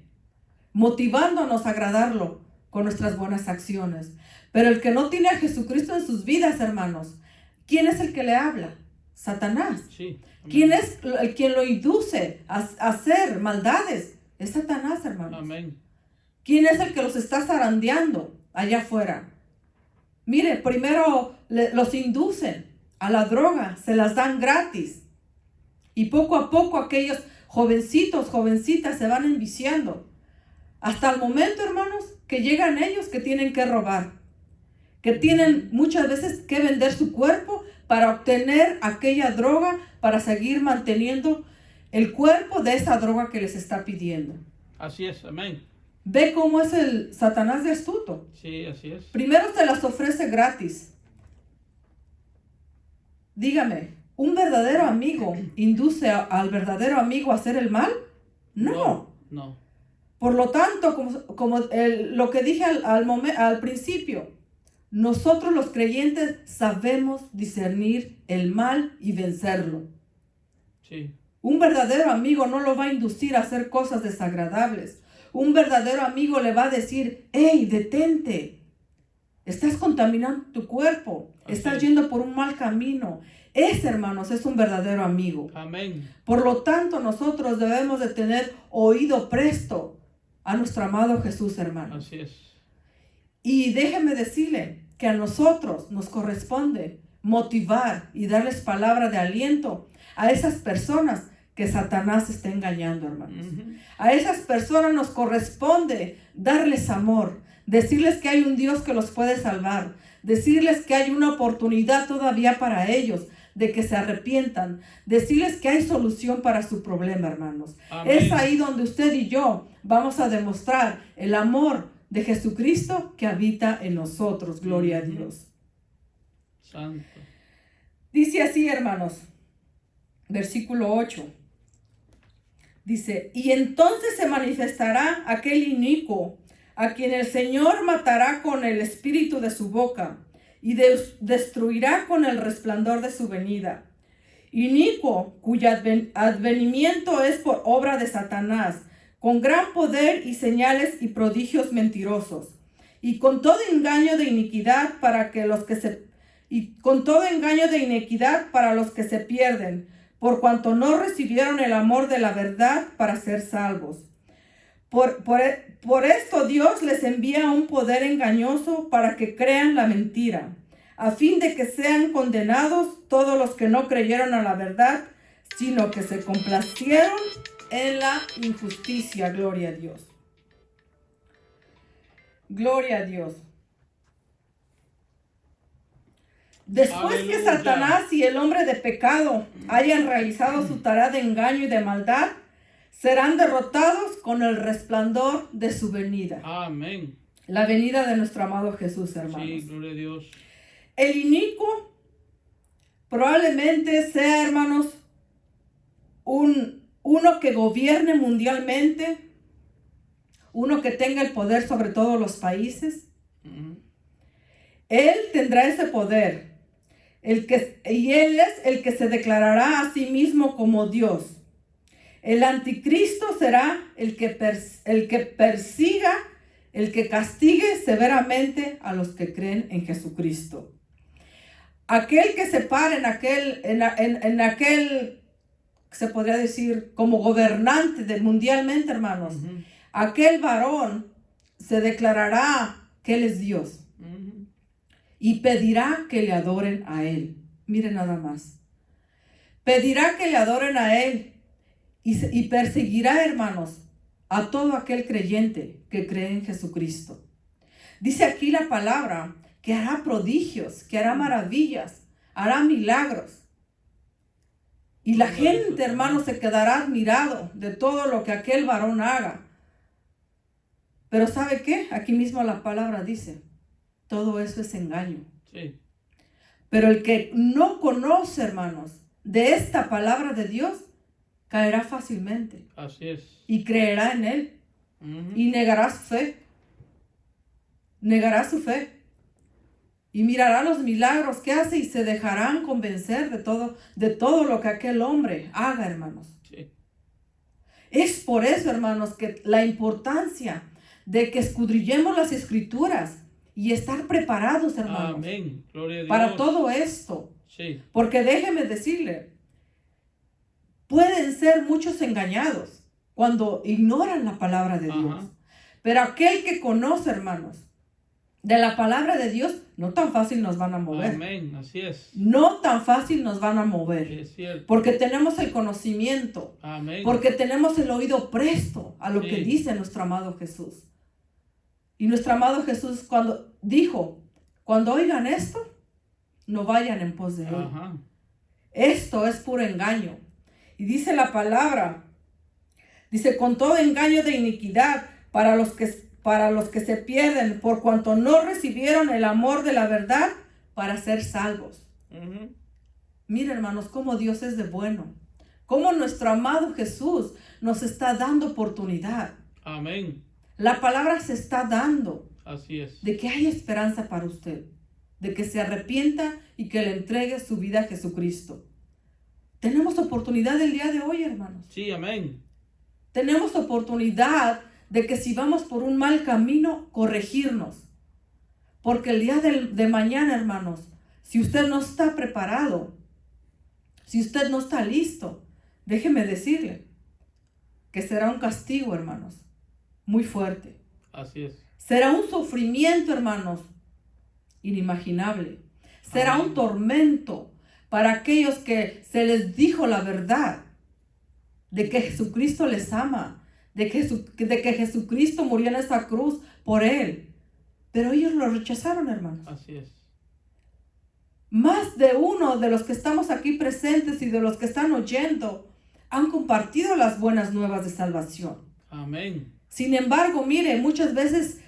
Speaker 2: motivándonos a agradarlo con nuestras buenas acciones. Pero el que no tiene a Jesucristo en sus vidas, hermanos, ¿quién es el que le habla? Satanás.
Speaker 1: Sí.
Speaker 2: ¿Quién es quien lo induce a hacer maldades? Es Satanás, hermanos.
Speaker 1: Amén.
Speaker 2: ¿Quién es el que los está zarandeando allá afuera? Mire, primero los inducen a la droga, se las dan gratis. Y poco a poco aquellos jovencitos, jovencitas se van enviciando. Hasta el momento, hermanos, que llegan ellos que tienen que robar. Que tienen muchas veces que vender su cuerpo para obtener aquella droga, para seguir manteniendo el cuerpo de esa droga que les está pidiendo.
Speaker 1: Así es, amén.
Speaker 2: Ve cómo es el Satanás de astuto.
Speaker 1: Sí, así es.
Speaker 2: Primero te las ofrece gratis. Dígame, ¿un verdadero amigo induce al verdadero amigo a hacer el mal? No.
Speaker 1: No.
Speaker 2: Por lo tanto, como lo que dije al principio, nosotros los creyentes sabemos discernir el mal y vencerlo.
Speaker 1: Sí.
Speaker 2: Un verdadero amigo no lo va a inducir a hacer cosas desagradables. Un verdadero amigo le va a decir, hey, detente. Estás contaminando tu cuerpo. Estás yendo por un mal camino. Ese, hermanos, es un verdadero amigo.
Speaker 1: Amén.
Speaker 2: Por lo tanto, nosotros debemos de tener oído presto a nuestro amado Jesús, hermanos.
Speaker 1: Así es.
Speaker 2: Y déjeme decirle que a nosotros nos corresponde motivar y darles palabra de aliento a esas personas que Satanás está engañando, hermanos. A esas personas nos corresponde darles amor, decirles que hay un Dios que los puede salvar, decirles que hay una oportunidad todavía para ellos, de que se arrepientan, decirles que hay solución para su problema, hermanos.
Speaker 1: Amén.
Speaker 2: Es ahí donde usted y yo vamos a demostrar el amor de Jesucristo que habita en nosotros. Gloria a Dios.
Speaker 1: Santo.
Speaker 2: Dice así, hermanos, versículo 8. Dice, y entonces se manifestará aquel inicuo, a quien el Señor matará con el espíritu de su boca, y destruirá con el resplandor de su venida. Inicuo, cuyo advenimiento es por obra de Satanás, con gran poder y señales y prodigios mentirosos, y con todo engaño de iniquidad para los que se pierden, por cuanto no recibieron el amor de la verdad para ser salvos. Por esto Dios les envía un poder engañoso para que crean la mentira, a fin de que sean condenados todos los que no creyeron a la verdad, sino que se complacieron en la injusticia. Gloria a Dios. Gloria a Dios. Después
Speaker 1: Aleluya.
Speaker 2: que Satanás y el hombre de pecado hayan realizado su tarea de engaño y de maldad, serán derrotados con el resplandor de su venida.
Speaker 1: Amén.
Speaker 2: La venida de nuestro amado Jesús, hermanos.
Speaker 1: Sí, gloria a Dios.
Speaker 2: El inicuo probablemente sea, hermanos, uno que gobierne mundialmente, uno que tenga el poder sobre todos los países. Él tendrá ese poder. Y él es el que se declarará a sí mismo como Dios. El anticristo será el que persiga, el que castigue severamente a los que creen en Jesucristo. Aquel que se pare en aquel, se podría decir, como gobernante mundialmente, hermanos, aquel varón se declarará que él es Dios. Y pedirá que le adoren a él. Miren nada más. Pedirá que le adoren a él. Y perseguirá, hermanos, a todo aquel creyente que cree en Jesucristo. Dice aquí la palabra que hará prodigios, que hará maravillas, hará milagros. Y la gente, hermanos, se quedará admirado de todo lo que aquel varón haga. Pero ¿sabe qué? Aquí mismo la palabra dice, todo eso es engaño.
Speaker 1: Sí.
Speaker 2: Pero el que no conoce, hermanos, de esta palabra de Dios, caerá fácilmente.
Speaker 1: Así es.
Speaker 2: Y creerá en él.
Speaker 1: Ujú.
Speaker 2: Y negará su fe. Negará su fe. Y mirará los milagros que hace y se dejarán convencer de todo lo que aquel hombre haga, hermanos.
Speaker 1: Sí.
Speaker 2: Es por eso, hermanos, que la importancia de que escudriñemos las escrituras y estar preparados, hermanos,
Speaker 1: Amén. Gloria a Dios.
Speaker 2: para todo esto.
Speaker 1: Sí.
Speaker 2: Porque déjeme decirle, pueden ser muchos engañados cuando ignoran la palabra de Dios.
Speaker 1: Ajá.
Speaker 2: Pero aquel que conoce, hermanos, de la palabra de Dios, no tan fácil nos van a mover.
Speaker 1: Amén. Así es.
Speaker 2: No tan fácil nos van a mover.
Speaker 1: Es cierto.
Speaker 2: Porque tenemos el conocimiento.
Speaker 1: Amén.
Speaker 2: Porque tenemos el oído presto a lo
Speaker 1: Sí.
Speaker 2: que dice nuestro amado Jesús. Y nuestro amado Jesús cuando dijo, cuando oigan esto, no vayan en pos de él.
Speaker 1: Ajá.
Speaker 2: Esto es puro engaño. Y dice la palabra, dice, con todo engaño de iniquidad para los que se pierden, por cuanto no recibieron el amor de la verdad para ser salvos.
Speaker 1: Ujú.
Speaker 2: Mira, hermanos, cómo Dios es de bueno. Cómo nuestro amado Jesús nos está dando oportunidad.
Speaker 1: Amén.
Speaker 2: La palabra se está dando
Speaker 1: Así es.
Speaker 2: de que hay esperanza para usted. De que se arrepienta y que le entregue su vida a Jesucristo. Tenemos oportunidad el día de hoy, hermanos.
Speaker 1: Sí, amén.
Speaker 2: Tenemos oportunidad de que si vamos por un mal camino, corregirnos. Porque el día de mañana, hermanos, si usted no está preparado, si usted no está listo, déjeme decirle que será un castigo, hermanos, muy fuerte.
Speaker 1: Así es.
Speaker 2: Será un sufrimiento, hermanos, inimaginable. Será
Speaker 1: Amén.
Speaker 2: un tormento para aquellos que se les dijo la verdad de que Jesucristo les ama, de que Jesucristo murió en esa cruz por él. Pero ellos lo rechazaron, hermanos.
Speaker 1: Así es.
Speaker 2: Más de uno de los que estamos aquí presentes y de los que están oyendo han compartido las buenas nuevas de salvación.
Speaker 1: Amén.
Speaker 2: Sin embargo, mire, muchas veces,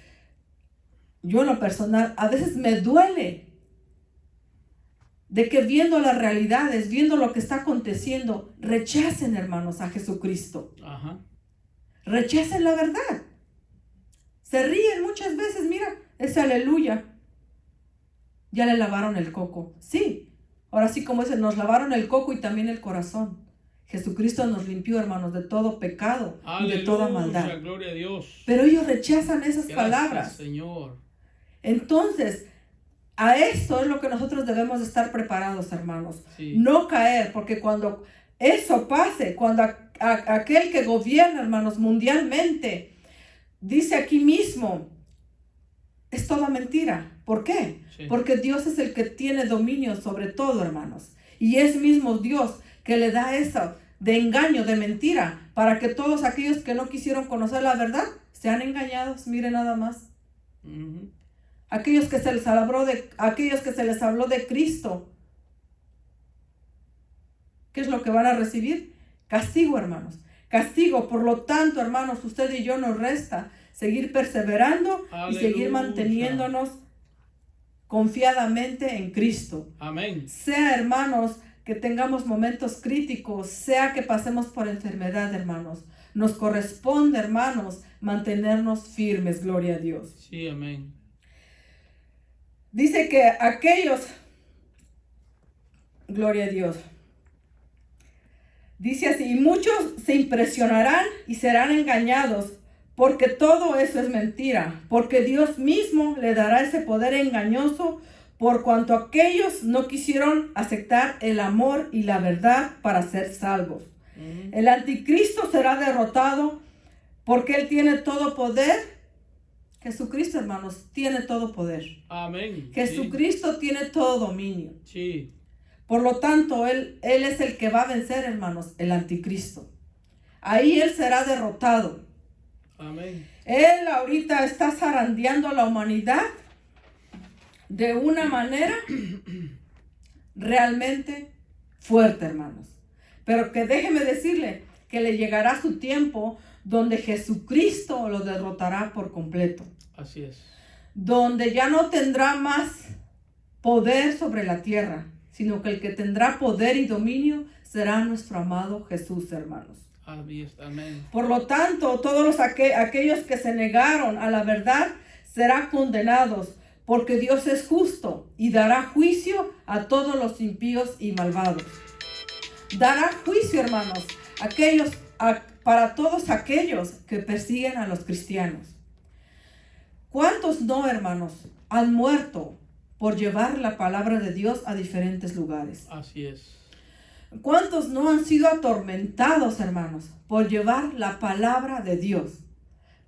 Speaker 2: yo en lo personal, a veces me duele de que viendo las realidades, viendo lo que está aconteciendo, rechacen, hermanos, a Jesucristo.
Speaker 1: Ajá.
Speaker 2: Rechacen la verdad. Se ríen muchas veces, mira, ese aleluya. Ya le lavaron el coco. Sí, ahora sí como ese, nos lavaron el coco y también el corazón. Jesucristo nos limpió, hermanos, de todo pecado y de toda maldad.
Speaker 1: Gloria a Dios.
Speaker 2: Pero ellos rechazan esas
Speaker 1: Gracias,
Speaker 2: palabras.
Speaker 1: Señor.
Speaker 2: Entonces, a esto es lo que nosotros debemos de estar preparados, hermanos.
Speaker 1: Sí.
Speaker 2: No caer, porque cuando eso pase, cuando aquel que gobierna, hermanos, mundialmente, dice aquí mismo, es toda mentira. ¿Por qué?
Speaker 1: Sí.
Speaker 2: Porque Dios es el que tiene dominio sobre todo, hermanos. Y es mismo Dios que le da eso de engaño, de mentira, para que todos aquellos que no quisieron conocer la verdad sean engañados. Miren nada más.
Speaker 1: Ujú.
Speaker 2: Aquellos que se les habló de Cristo, ¿qué es lo que van a recibir? Castigo, hermanos. Castigo. Por lo tanto, hermanos, usted y yo nos resta seguir perseverando y seguir
Speaker 1: Aleluya.
Speaker 2: manteniéndonos confiadamente en Cristo.
Speaker 1: Amén.
Speaker 2: Sea, hermanos, que tengamos momentos críticos, sea que pasemos por enfermedad, hermanos. Nos corresponde, hermanos, mantenernos firmes. Gloria a Dios.
Speaker 1: Sí, amén.
Speaker 2: Dice que aquellos, gloria a Dios, dice así, y muchos se impresionarán y serán engañados, porque todo eso es mentira, porque Dios mismo le dará ese poder engañoso, por cuanto aquellos no quisieron aceptar el amor y la verdad para ser salvos.
Speaker 1: Ujú.
Speaker 2: El anticristo será derrotado, porque él tiene todo poder. Jesucristo, hermanos, tiene todo poder.
Speaker 1: Amén.
Speaker 2: Jesucristo tiene todo dominio.
Speaker 1: Sí.
Speaker 2: Por lo tanto, él es el que va a vencer, hermanos, el anticristo. Ahí él será derrotado.
Speaker 1: Amén.
Speaker 2: Él ahorita está zarandeando a la humanidad de una manera realmente fuerte, hermanos. Pero que déjeme decirle que le llegará su tiempo donde Jesucristo lo derrotará por completo,
Speaker 1: Así es.
Speaker 2: donde ya no tendrá más poder sobre la tierra, sino que el que tendrá poder y dominio será nuestro amado Jesús, hermanos.
Speaker 1: Amén.
Speaker 2: Por lo tanto, todos aquellos que se negaron a la verdad serán condenados, porque Dios es justo y dará juicio a todos los impíos y malvados. Dará juicio, hermanos, para todos aquellos que persiguen a los cristianos. ¿Cuántos no, hermanos, han muerto por llevar la palabra de Dios a diferentes lugares?
Speaker 1: Así es.
Speaker 2: ¿Cuántos no han sido atormentados, hermanos, por llevar la palabra de Dios?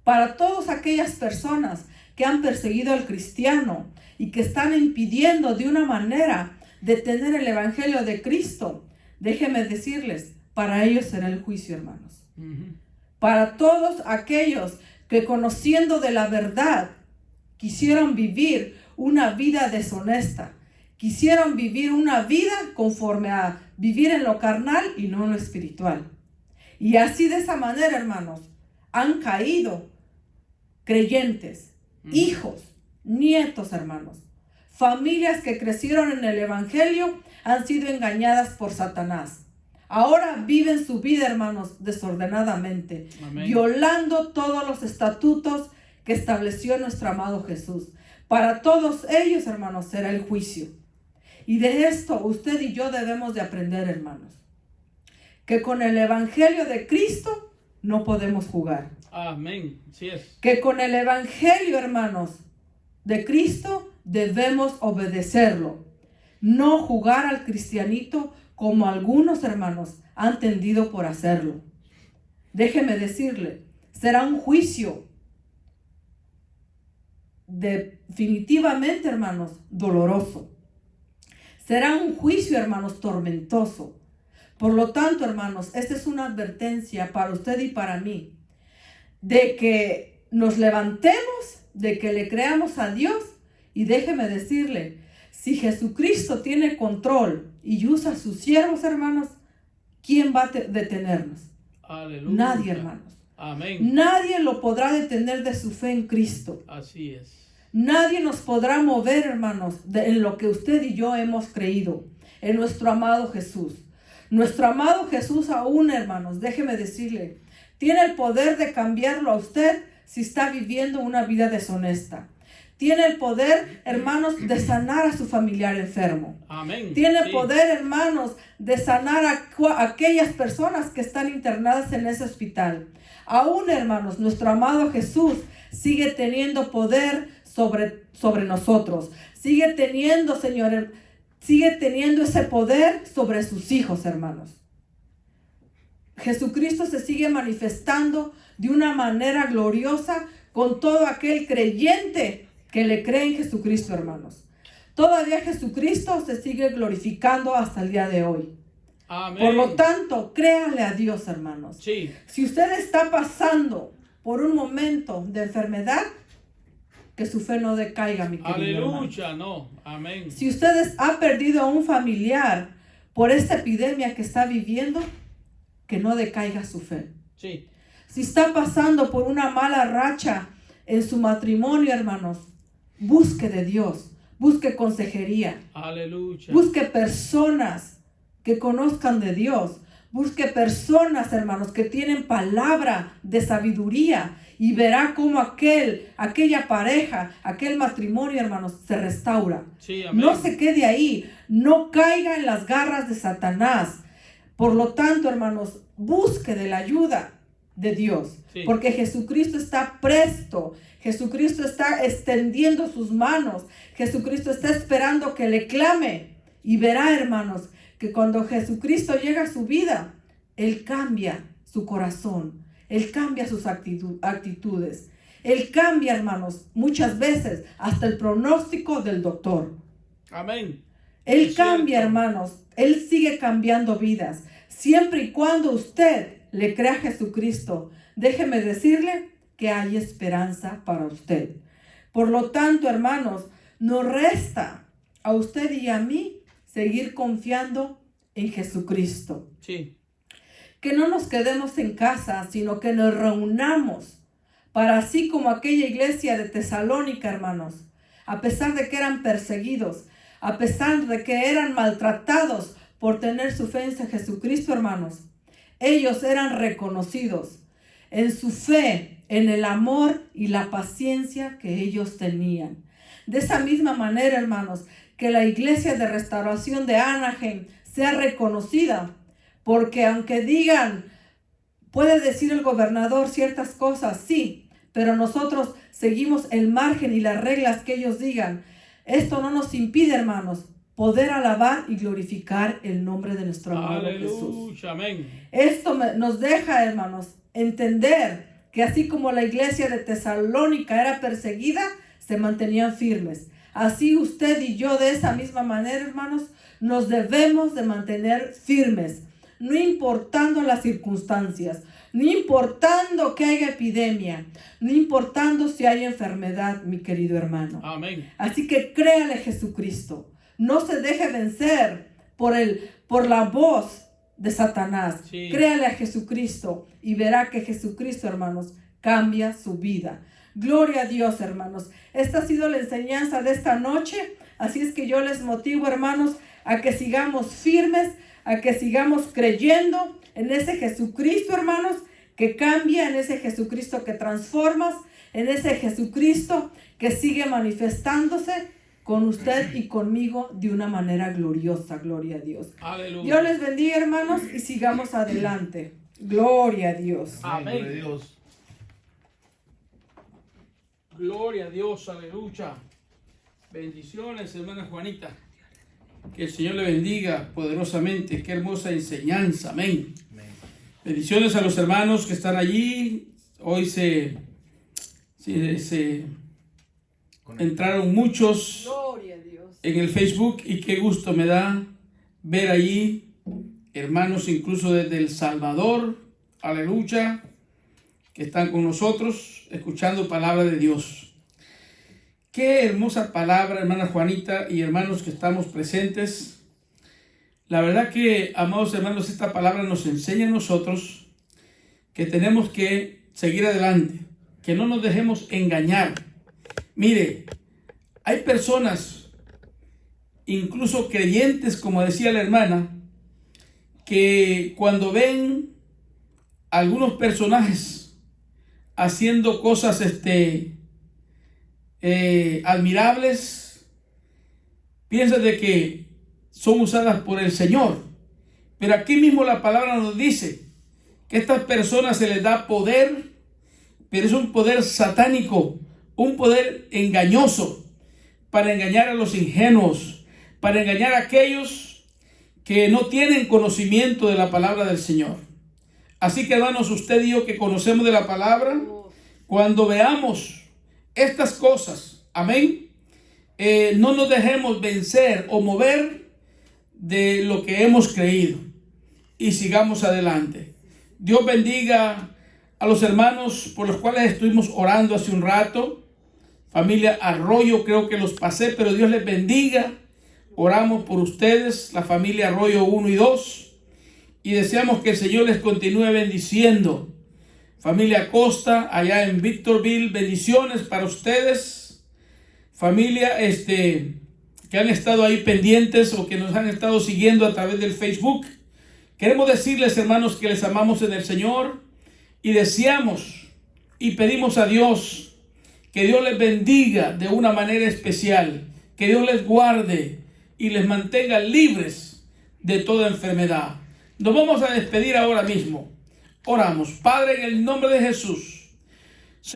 Speaker 2: Para todas aquellas personas que han perseguido al cristiano y que están impidiendo de una manera detener el evangelio de Cristo, déjenme decirles, para ellos será el juicio, hermanos. Para todos aquellos que conociendo de la verdad quisieron vivir una vida deshonesta, quisieron vivir una vida conforme a vivir en lo carnal y no en lo espiritual. Y así de esa manera, hermanos, han caído creyentes, hijos, nietos, hermanos. Familias que crecieron en el evangelio han sido engañadas por Satanás. Ahora viven su vida, hermanos, desordenadamente, violando todos los estatutos que estableció nuestro amado Jesús. Para todos ellos, hermanos, será el juicio. Y de esto usted y yo debemos de aprender, hermanos, que con el evangelio de Cristo no podemos jugar.
Speaker 1: Amén. Sí es.
Speaker 2: Que con el evangelio, hermanos, de Cristo debemos obedecerlo. No jugar al cristianito como algunos hermanos han tendido por hacerlo. Déjeme decirle, será un juicio definitivamente, hermanos, doloroso. Será un juicio, hermanos, tormentoso. Por lo tanto, hermanos, esta es una advertencia para usted y para mí, de que nos levantemos, de que le creamos a Dios. Y déjeme decirle, si Jesucristo tiene control y usa a sus siervos, hermanos, ¿quién va a detenernos?
Speaker 1: Aleluya.
Speaker 2: Nadie, hermanos.
Speaker 1: Amén.
Speaker 2: Nadie lo podrá detener de su fe en Cristo.
Speaker 1: Así es.
Speaker 2: Nadie nos podrá mover, hermanos, en lo que usted y yo hemos creído, en nuestro amado Jesús. Nuestro amado Jesús aún, hermanos, déjeme decirle, tiene el poder de cambiarlo a usted si está viviendo una vida deshonesta. Tiene el poder, hermanos, de sanar a su familiar enfermo.
Speaker 1: Amén.
Speaker 2: Tiene el poder, hermanos, de sanar a aquellas personas que están internadas en ese hospital. Aún, hermanos, nuestro amado Jesús sigue teniendo poder sobre nosotros. Sigue teniendo, Señor, sigue teniendo ese poder sobre sus hijos, hermanos. Jesucristo se sigue manifestando de una manera gloriosa con todo aquel creyente que le cree en Jesucristo, hermanos. Todavía Jesucristo se sigue glorificando hasta el día de hoy.
Speaker 1: Amén.
Speaker 2: Por lo tanto, créale a Dios, hermanos.
Speaker 1: Sí.
Speaker 2: Si usted está pasando por un momento de enfermedad, que su fe no decaiga, mi querido
Speaker 1: Aleluya,
Speaker 2: hermano.
Speaker 1: no. Amén.
Speaker 2: Si usted ha perdido a un familiar por esta epidemia que está viviendo, que no decaiga su fe.
Speaker 1: Sí.
Speaker 2: Si está pasando por una mala racha en su matrimonio, hermanos, busque de Dios, busque consejería.
Speaker 1: Aleluya.
Speaker 2: Busque personas que conozcan de Dios. Busque personas, hermanos, que tienen palabra de sabiduría y verá cómo aquella pareja, aquel matrimonio, hermanos, se restaura.
Speaker 1: Sí, amén.
Speaker 2: No se quede ahí, no caiga en las garras de Satanás. Por lo tanto, hermanos, busque de la ayuda de Dios,
Speaker 1: sí,
Speaker 2: porque Jesucristo está presto. Jesucristo está extendiendo sus manos. Jesucristo está esperando que le clame. Y verá, hermanos, que cuando Jesucristo llega a su vida, Él cambia su corazón. Él cambia sus actitudes. Él cambia, hermanos, muchas veces hasta el pronóstico del doctor.
Speaker 1: Amén.
Speaker 2: Él cambia, hermanos. Él sigue cambiando vidas. Siempre y cuando usted le crea a Jesucristo, déjeme decirle que hay esperanza para usted. Por lo tanto, hermanos, nos resta a usted y a mí seguir confiando en Jesucristo.
Speaker 1: Sí.
Speaker 2: que no nos quedemos en casa, sino que nos reunamos para así como aquella iglesia de Tesalónica, hermanos, a pesar de que eran perseguidos, a pesar de que eran maltratados por tener su fe en Jesucristo, hermanos, ellos eran reconocidos en su fe, en el amor y la paciencia que ellos tenían. De esa misma manera, hermanos, que la iglesia de restauración de Anaheim sea reconocida, porque aunque digan, puede decir el gobernador ciertas cosas, sí, pero nosotros seguimos el margen y las reglas que ellos digan. Esto no nos impide, hermanos, poder alabar y glorificar el nombre de nuestro amado Jesús.
Speaker 1: Amén.
Speaker 2: Esto nos deja, hermanos, entender que así como la iglesia de Tesalónica era perseguida, se mantenían firmes. Así usted y yo, de esa misma manera, hermanos, nos debemos de mantener firmes, no importando las circunstancias, no importando que haya epidemia, no importando si hay enfermedad, mi querido hermano.
Speaker 1: Amén.
Speaker 2: Así que créale a Jesucristo. No se deje vencer por la voz de Satanás.
Speaker 1: Sí.
Speaker 2: Créale a Jesucristo y verá que Jesucristo, hermanos, cambia su vida. Gloria a Dios, hermanos. Esta ha sido la enseñanza de esta noche. Así es que yo les motivo, hermanos, a que sigamos firmes, a que sigamos creyendo en ese Jesucristo, hermanos, que cambia, en ese Jesucristo que transforma, en ese Jesucristo que sigue manifestándose con usted y conmigo de una manera gloriosa. Gloria a Dios.
Speaker 1: Aleluya.
Speaker 2: Dios les bendiga, hermanos, y sigamos adelante. Gloria a Dios.
Speaker 1: Amén.
Speaker 3: Gloria a Dios.
Speaker 1: Gloria a Dios, aleluya. Bendiciones, hermana Juanita. Que el Señor le bendiga poderosamente. Qué hermosa enseñanza. Amén.
Speaker 3: Amén.
Speaker 1: Bendiciones a los hermanos que están allí. Hoy se entraron muchos
Speaker 2: Gloria a Dios.
Speaker 1: en el Facebook y qué gusto me da ver allí hermanos incluso desde El Salvador, aleluya, que están con nosotros escuchando palabra de Dios. Qué hermosa palabra, hermana Juanita y hermanos que estamos presentes. La verdad que, amados hermanos, esta palabra nos enseña a nosotros que tenemos que seguir adelante, que no nos dejemos engañar. Mire, hay personas, incluso creyentes, como decía la hermana, que cuando ven algunos personajes haciendo cosas admirables, piensan de que son usadas por el Señor. Pero aquí mismo la palabra nos dice que a estas personas se les da poder, pero es un poder satánico, un poder engañoso, para engañar a los ingenuos, para engañar a aquellos que no tienen conocimiento de la palabra del Señor. Así que, hermanos, usted y yo que conocemos de la palabra, cuando veamos estas cosas, amén, no nos dejemos vencer o mover de lo que hemos creído y sigamos adelante. Dios bendiga a los hermanos por los cuales estuvimos orando hace un rato. Familia Arroyo, creo que los pasé, pero Dios les bendiga. Oramos por ustedes, la familia Arroyo 1 y 2, y deseamos que el Señor les continúe bendiciendo. Familia Costa, allá en Victorville, bendiciones para ustedes. Familia que han estado ahí pendientes o que nos han estado siguiendo a través del Facebook. Queremos decirles, hermanos, que les amamos en el Señor y deseamos y pedimos a Dios que Dios les bendiga de una manera especial, que Dios les guarde y les mantenga libres de toda enfermedad. Nos vamos a despedir ahora mismo. Oramos. Padre, en el nombre de Jesús,